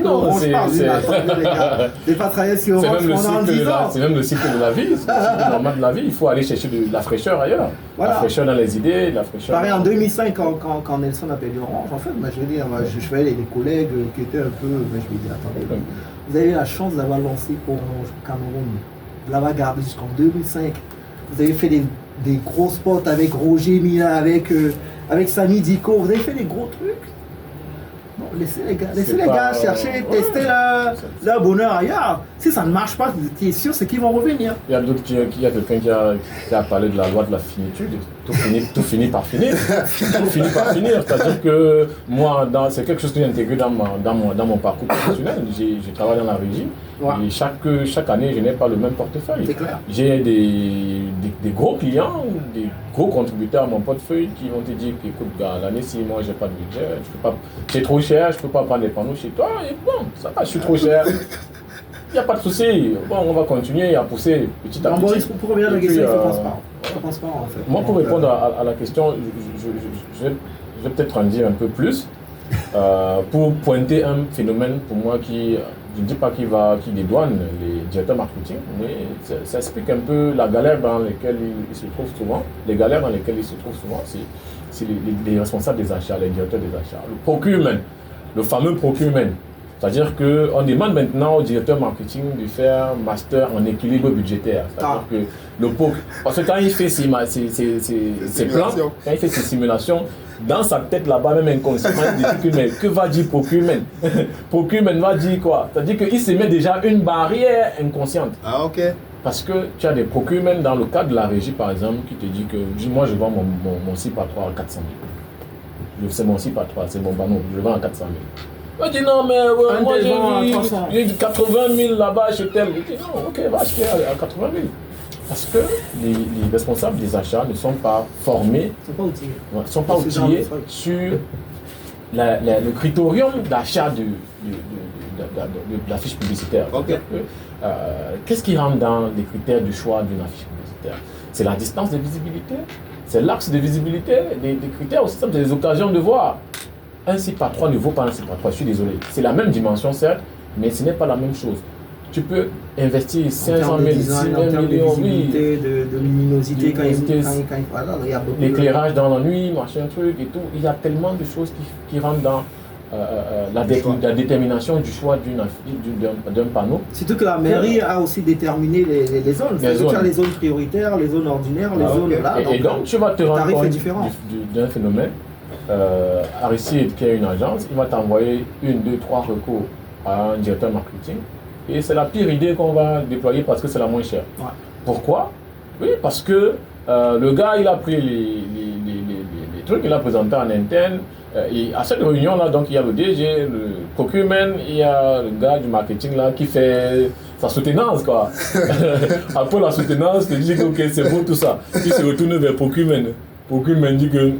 Orange parle. Il n'est pas travaillé sur Orange pendant 10 ans. C'est même le cycle de la vie, c'est le cycle normal de la vie. Il faut aller chercher de la fraîcheur ailleurs. Voilà. La fraîcheur dans les idées, la fraîcheur. Pareil, en 2005, quand Nelson a perdu Orange, en fait, je veux dire, je voyais les collègues qui étaient un peu. Je lui ai dit, attendez, vous avez eu la chance d'avoir lancé Orange au Cameroun. Vous l'avez gardé jusqu'en 2005. Vous avez fait des gros spots avec Roger Mila, avec Samy Diko. Vous avez fait des gros trucs. Bon, laissez les gars chercher, tester leur bonheur ailleurs. Si ça ne marche pas, tu es sûr, c'est qu'ils vont revenir. Il y a quelqu'un qui a parlé de la loi de la finitude. Tout finit par finir. Tout finit par finir. C'est-à-dire que moi, c'est quelque chose que j'ai intégré dans mon parcours professionnel. Je travaille dans la régie. Ouais. Et chaque année, je n'ai pas le même portefeuille. C'est clair. J'ai des gros clients, des gros contributeurs à mon portefeuille qui vont te dire écoute, gars, l'année-ci, moi, j'ai pas de budget, c'est trop cher, je peux pas prendre les panneaux chez toi. Et bon, ça va, je suis trop cher. Il n'y a pas de souci. Bon, on va continuer à pousser petit à petit. Maurice, pour revenir à la question, il faut qu'on se parle. Je pense pas en fait. Moi, pour répondre à la question, je vais peut-être en dire un peu plus pour pointer un phénomène pour moi qui, je ne dis pas qui dédouane les directeurs marketing, mais ça explique un peu la galère dans laquelle ils se trouvent souvent. Les galères dans lesquelles ils se trouvent souvent, c'est les responsables des achats, les directeurs des achats. Le procurement, le fameux procurement. C'est-à-dire qu'on demande maintenant au directeur marketing de faire master en équilibre budgétaire. C'est-à-dire que parce que quand il fait ses plans, quand il fait ses simulations, dans sa tête là-bas, même inconsciemment, il dit que, mais que va dire procurement? Procurement va dire quoi? C'est-à-dire qu'il se met déjà une barrière inconsciente. Ah, ok. Parce que tu as des procurements dans le cadre de la régie, par exemple, qui te dit que moi je vends mon CIP à 3 à 400 000. C'est mon CIP à 3, c'est mon panneau, je le vends à 400 000. Il dit non, mais moi j'ai vu 80 000 là-bas chez tel. Il dit non, ok, va acheter à 80 000. Parce que les responsables des achats ne sont pas formés, ne sont pas outillés sur le critérium d'achat de la fiche publicitaire. Okay. Qu'est-ce qui rentre dans les critères du choix d'une affiche publicitaire? C'est la distance de visibilité, c'est l'axe de visibilité, des critères aussi, c'est des occasions de voir. Un CIP à 3 ne vaut pas un CIP à 3, je suis désolé. C'est la même dimension certes, mais ce n'est pas la même chose. Tu peux investir 500 000, 6 000 millions, oui. De luminosité, quand il y a beaucoup l'éclairage dans la nuit, machin truc et tout. Il y a tellement de choses qui rentrent dans la détermination du choix d'un panneau. Surtout que la mairie a aussi déterminé les zones. Tu as les zones prioritaires, les zones ordinaires, les zones là. Et donc tu vas te rendre compte d'un phénomène. Aristide, qui est une agence, il va t'envoyer 1, 2, 3 recours à un directeur marketing. Et c'est la pire idée qu'on va déployer parce que c'est la moins chère. Ouais. Pourquoi? Oui, parce que le gars, il a pris les trucs, il a présenté en interne. Et à cette réunion-là, donc il y a le DG, le procurement, il y a le gars du marketing là qui fait sa soutenance, quoi. Après la soutenance, il dit que ok, c'est bon tout ça. Il se retourne vers procurement. Procurement dit que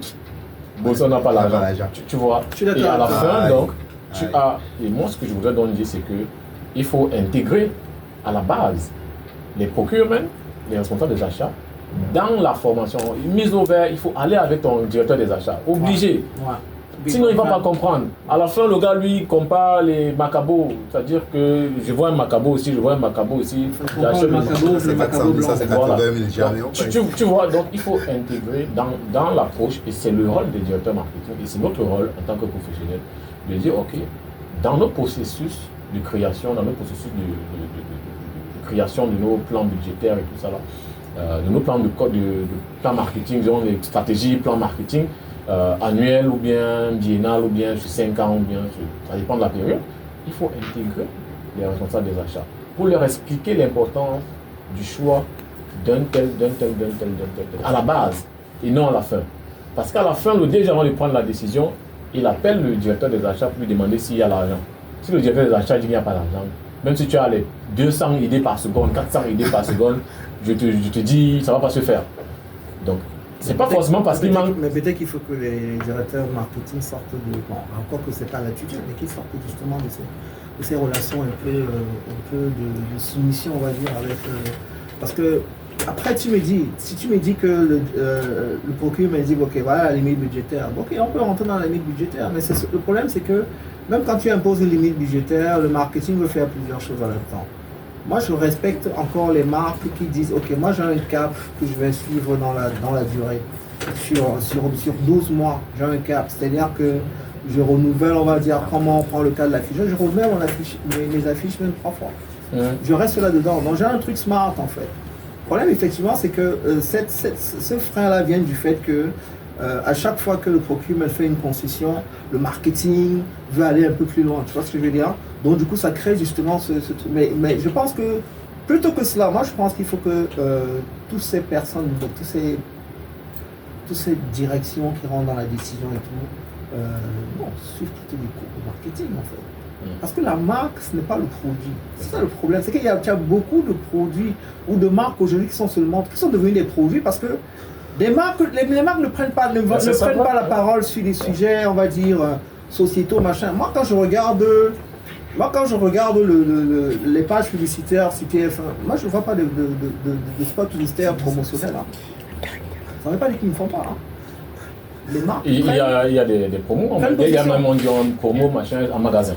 bon, ça n'a pas l'argent. Tu vois. Et à la fin, donc, tu as. Et moi, ce que je voudrais donc dire, c'est que il faut intégrer à la base les procurements, les responsables des achats, dans la formation. Mise au vert, il faut aller avec ton directeur des achats. Obligé. Ouais. Sinon, il ne va pas comprendre. À la fin, le gars, lui, compare les macabos. C'est-à-dire que je vois un macabo aussi, je vois un macabo aussi. J'achète le macabo, c'est le macabo blanc. Voilà. Tu vois, donc il faut intégrer dans l'approche, et c'est le rôle des directeurs marketing, et c'est notre rôle en tant que professionnel, de dire, ok, dans nos processus de création, dans nos processus de création de nos plans budgétaires et tout ça là, de nos plans de plan marketing, disons les stratégies, plans marketing, annuel ou bien biennal ou bien sur 5 ans ou bien ça dépend de la période, il faut intégrer les responsables des achats pour leur expliquer l'importance du choix d'un tel à la base et non à la fin. Parce qu'à la fin, le DG avant de prendre la décision, il appelle le directeur des achats pour lui demander s'il y a l'argent. Si le directeur des achats dit qu'il n'y a pas d'argent, même si tu as les 200 idées par seconde, 400 idées par seconde, je te dis ça ne va pas se faire. Donc c'est pas forcément parce qu'il manque. Mais peut-être qu'il faut que les directeurs marketing sortent de. Bon, encore que c'est pas l'attitude, mais qu'ils sortent justement de ces relations un peu de soumission, on va dire, avec. Parce que, après, si tu me dis que le procureur me dit, ok, voilà la limite budgétaire, ok, on peut rentrer dans la limite budgétaire, mais le problème, c'est que même quand tu imposes une limite budgétaire, le marketing veut faire plusieurs choses en même temps. Moi, je respecte encore les marques qui disent, ok, moi j'ai un cap que je vais suivre dans la durée. Sur 12 mois, j'ai un cap. C'est-à-dire que je renouvelle, on va dire, comment on prend le cas de l'affiche. Je renouvelle mes affiches même 3 fois. Je reste là-dedans. Donc j'ai un truc smart en fait. Le problème, effectivement, c'est que ce frein-là vient du fait que à chaque fois que le procurement fait une concession, le marketing veut aller un peu plus loin. Tu vois ce que je veux dire? Donc du coup, ça crée justement ce truc. Mais je pense que, plutôt que cela, moi je pense qu'il faut que toutes ces personnes, donc toutes ces directions qui rentrent dans la décision et tout, suivent toutes les cours de marketing en fait. Parce que la marque, ce n'est pas le produit. C'est ça le problème. C'est qu'il y a beaucoup de produits ou de marques aujourd'hui qui sont devenus des produits parce que les marques ne prennent pas la parole sur des sujets, on va dire, sociétaux, machin. Moi, quand je regarde les pages publicitaires sur TF1, moi, je ne vois pas de spot publicitaire promotionnel. Hein. Ça ne veut pas dire qu'ils ne font pas. Hein. Les marques. Il y a des promos. Il y a même un promo machin en magasin.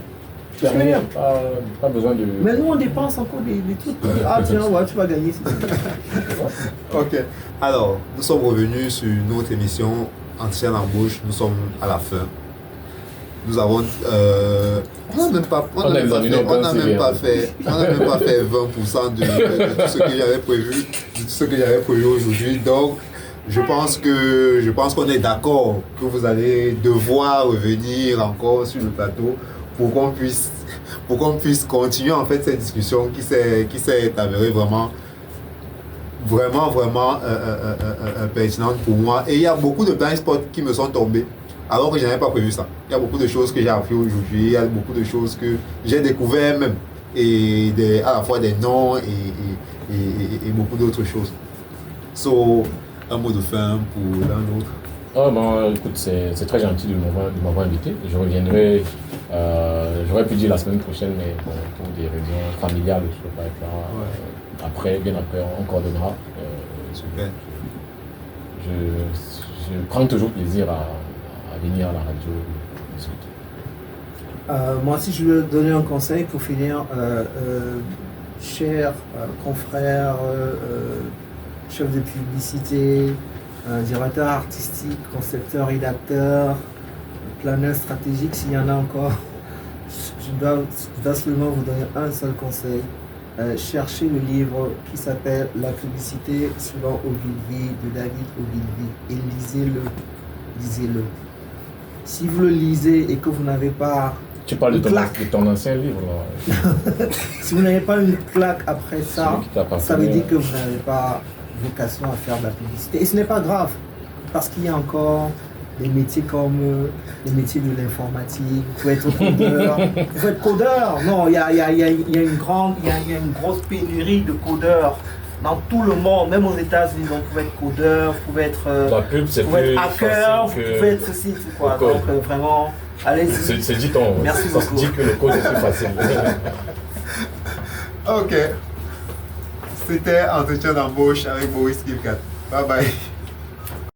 Pas besoin de. Mais nous, on dépense encore des trucs. Ah tiens, ouais, tu vas gagner. Ok. Alors, nous sommes revenus sur notre émission Entretien d'embauche. Nous sommes à la fin. Nous avons. On n'a même pas fait 20% de tout ce que j'avais prévu, aujourd'hui. Donc, je pense qu'on est d'accord que vous allez devoir revenir encore sur le plateau pour qu'on puisse continuer en fait cette discussion qui s'est avérée vraiment pertinente pour moi. Et il y a beaucoup de blind spots qui me sont tombés alors que je n'avais pas prévu ça. Il y a beaucoup de choses que j'ai appris aujourd'hui, il y a beaucoup de choses que j'ai découvert même, et à la fois des noms et beaucoup d'autres choses. So, un mot de fin pour l'un l'autre. Oh bon, écoute, c'est très gentil de m'avoir invité. Je reviendrai, j'aurais pu dire la semaine prochaine, mais bon, pour des raisons familiales, je ne peux pas être là. Ouais. Bien après, on coordonnera. Super. Je prends toujours plaisir à venir à la radio discuter. Moi, si je veux donner un conseil pour finir, chers confrères, chef de publicité, directeur artistique, concepteur, rédacteur, planeur stratégique, s'il y en a encore, je dois seulement vous donner un seul conseil. Cherchez le livre qui s'appelle La publicité selon Ogilvy de David Ogilvy et lisez-le. Si vous le lisez et que vous n'avez pas... Tu parles de ton ancien livre là. Si vous n'avez pas une claque après ça, ça veut dire que vous n'avez pas vocation à faire de la publicité. Et ce n'est pas grave, parce qu'il y a encore des métiers comme les métiers de l'informatique. Vous pouvez être codeur. Vous pouvez être codeur. Non, il y a une grosse pénurie de codeurs dans tout le monde, même aux États-Unis. Donc, vous pouvez être codeur, vous pouvez être, hacker, vous pouvez être ceci, tout quoi. Donc, vraiment, allez-y. C'est dit ton. Merci beaucoup. Ça se dit que le code est plus facile. Ok. C'était Entretien d'embauche avec Boris Kipkat. Bye bye.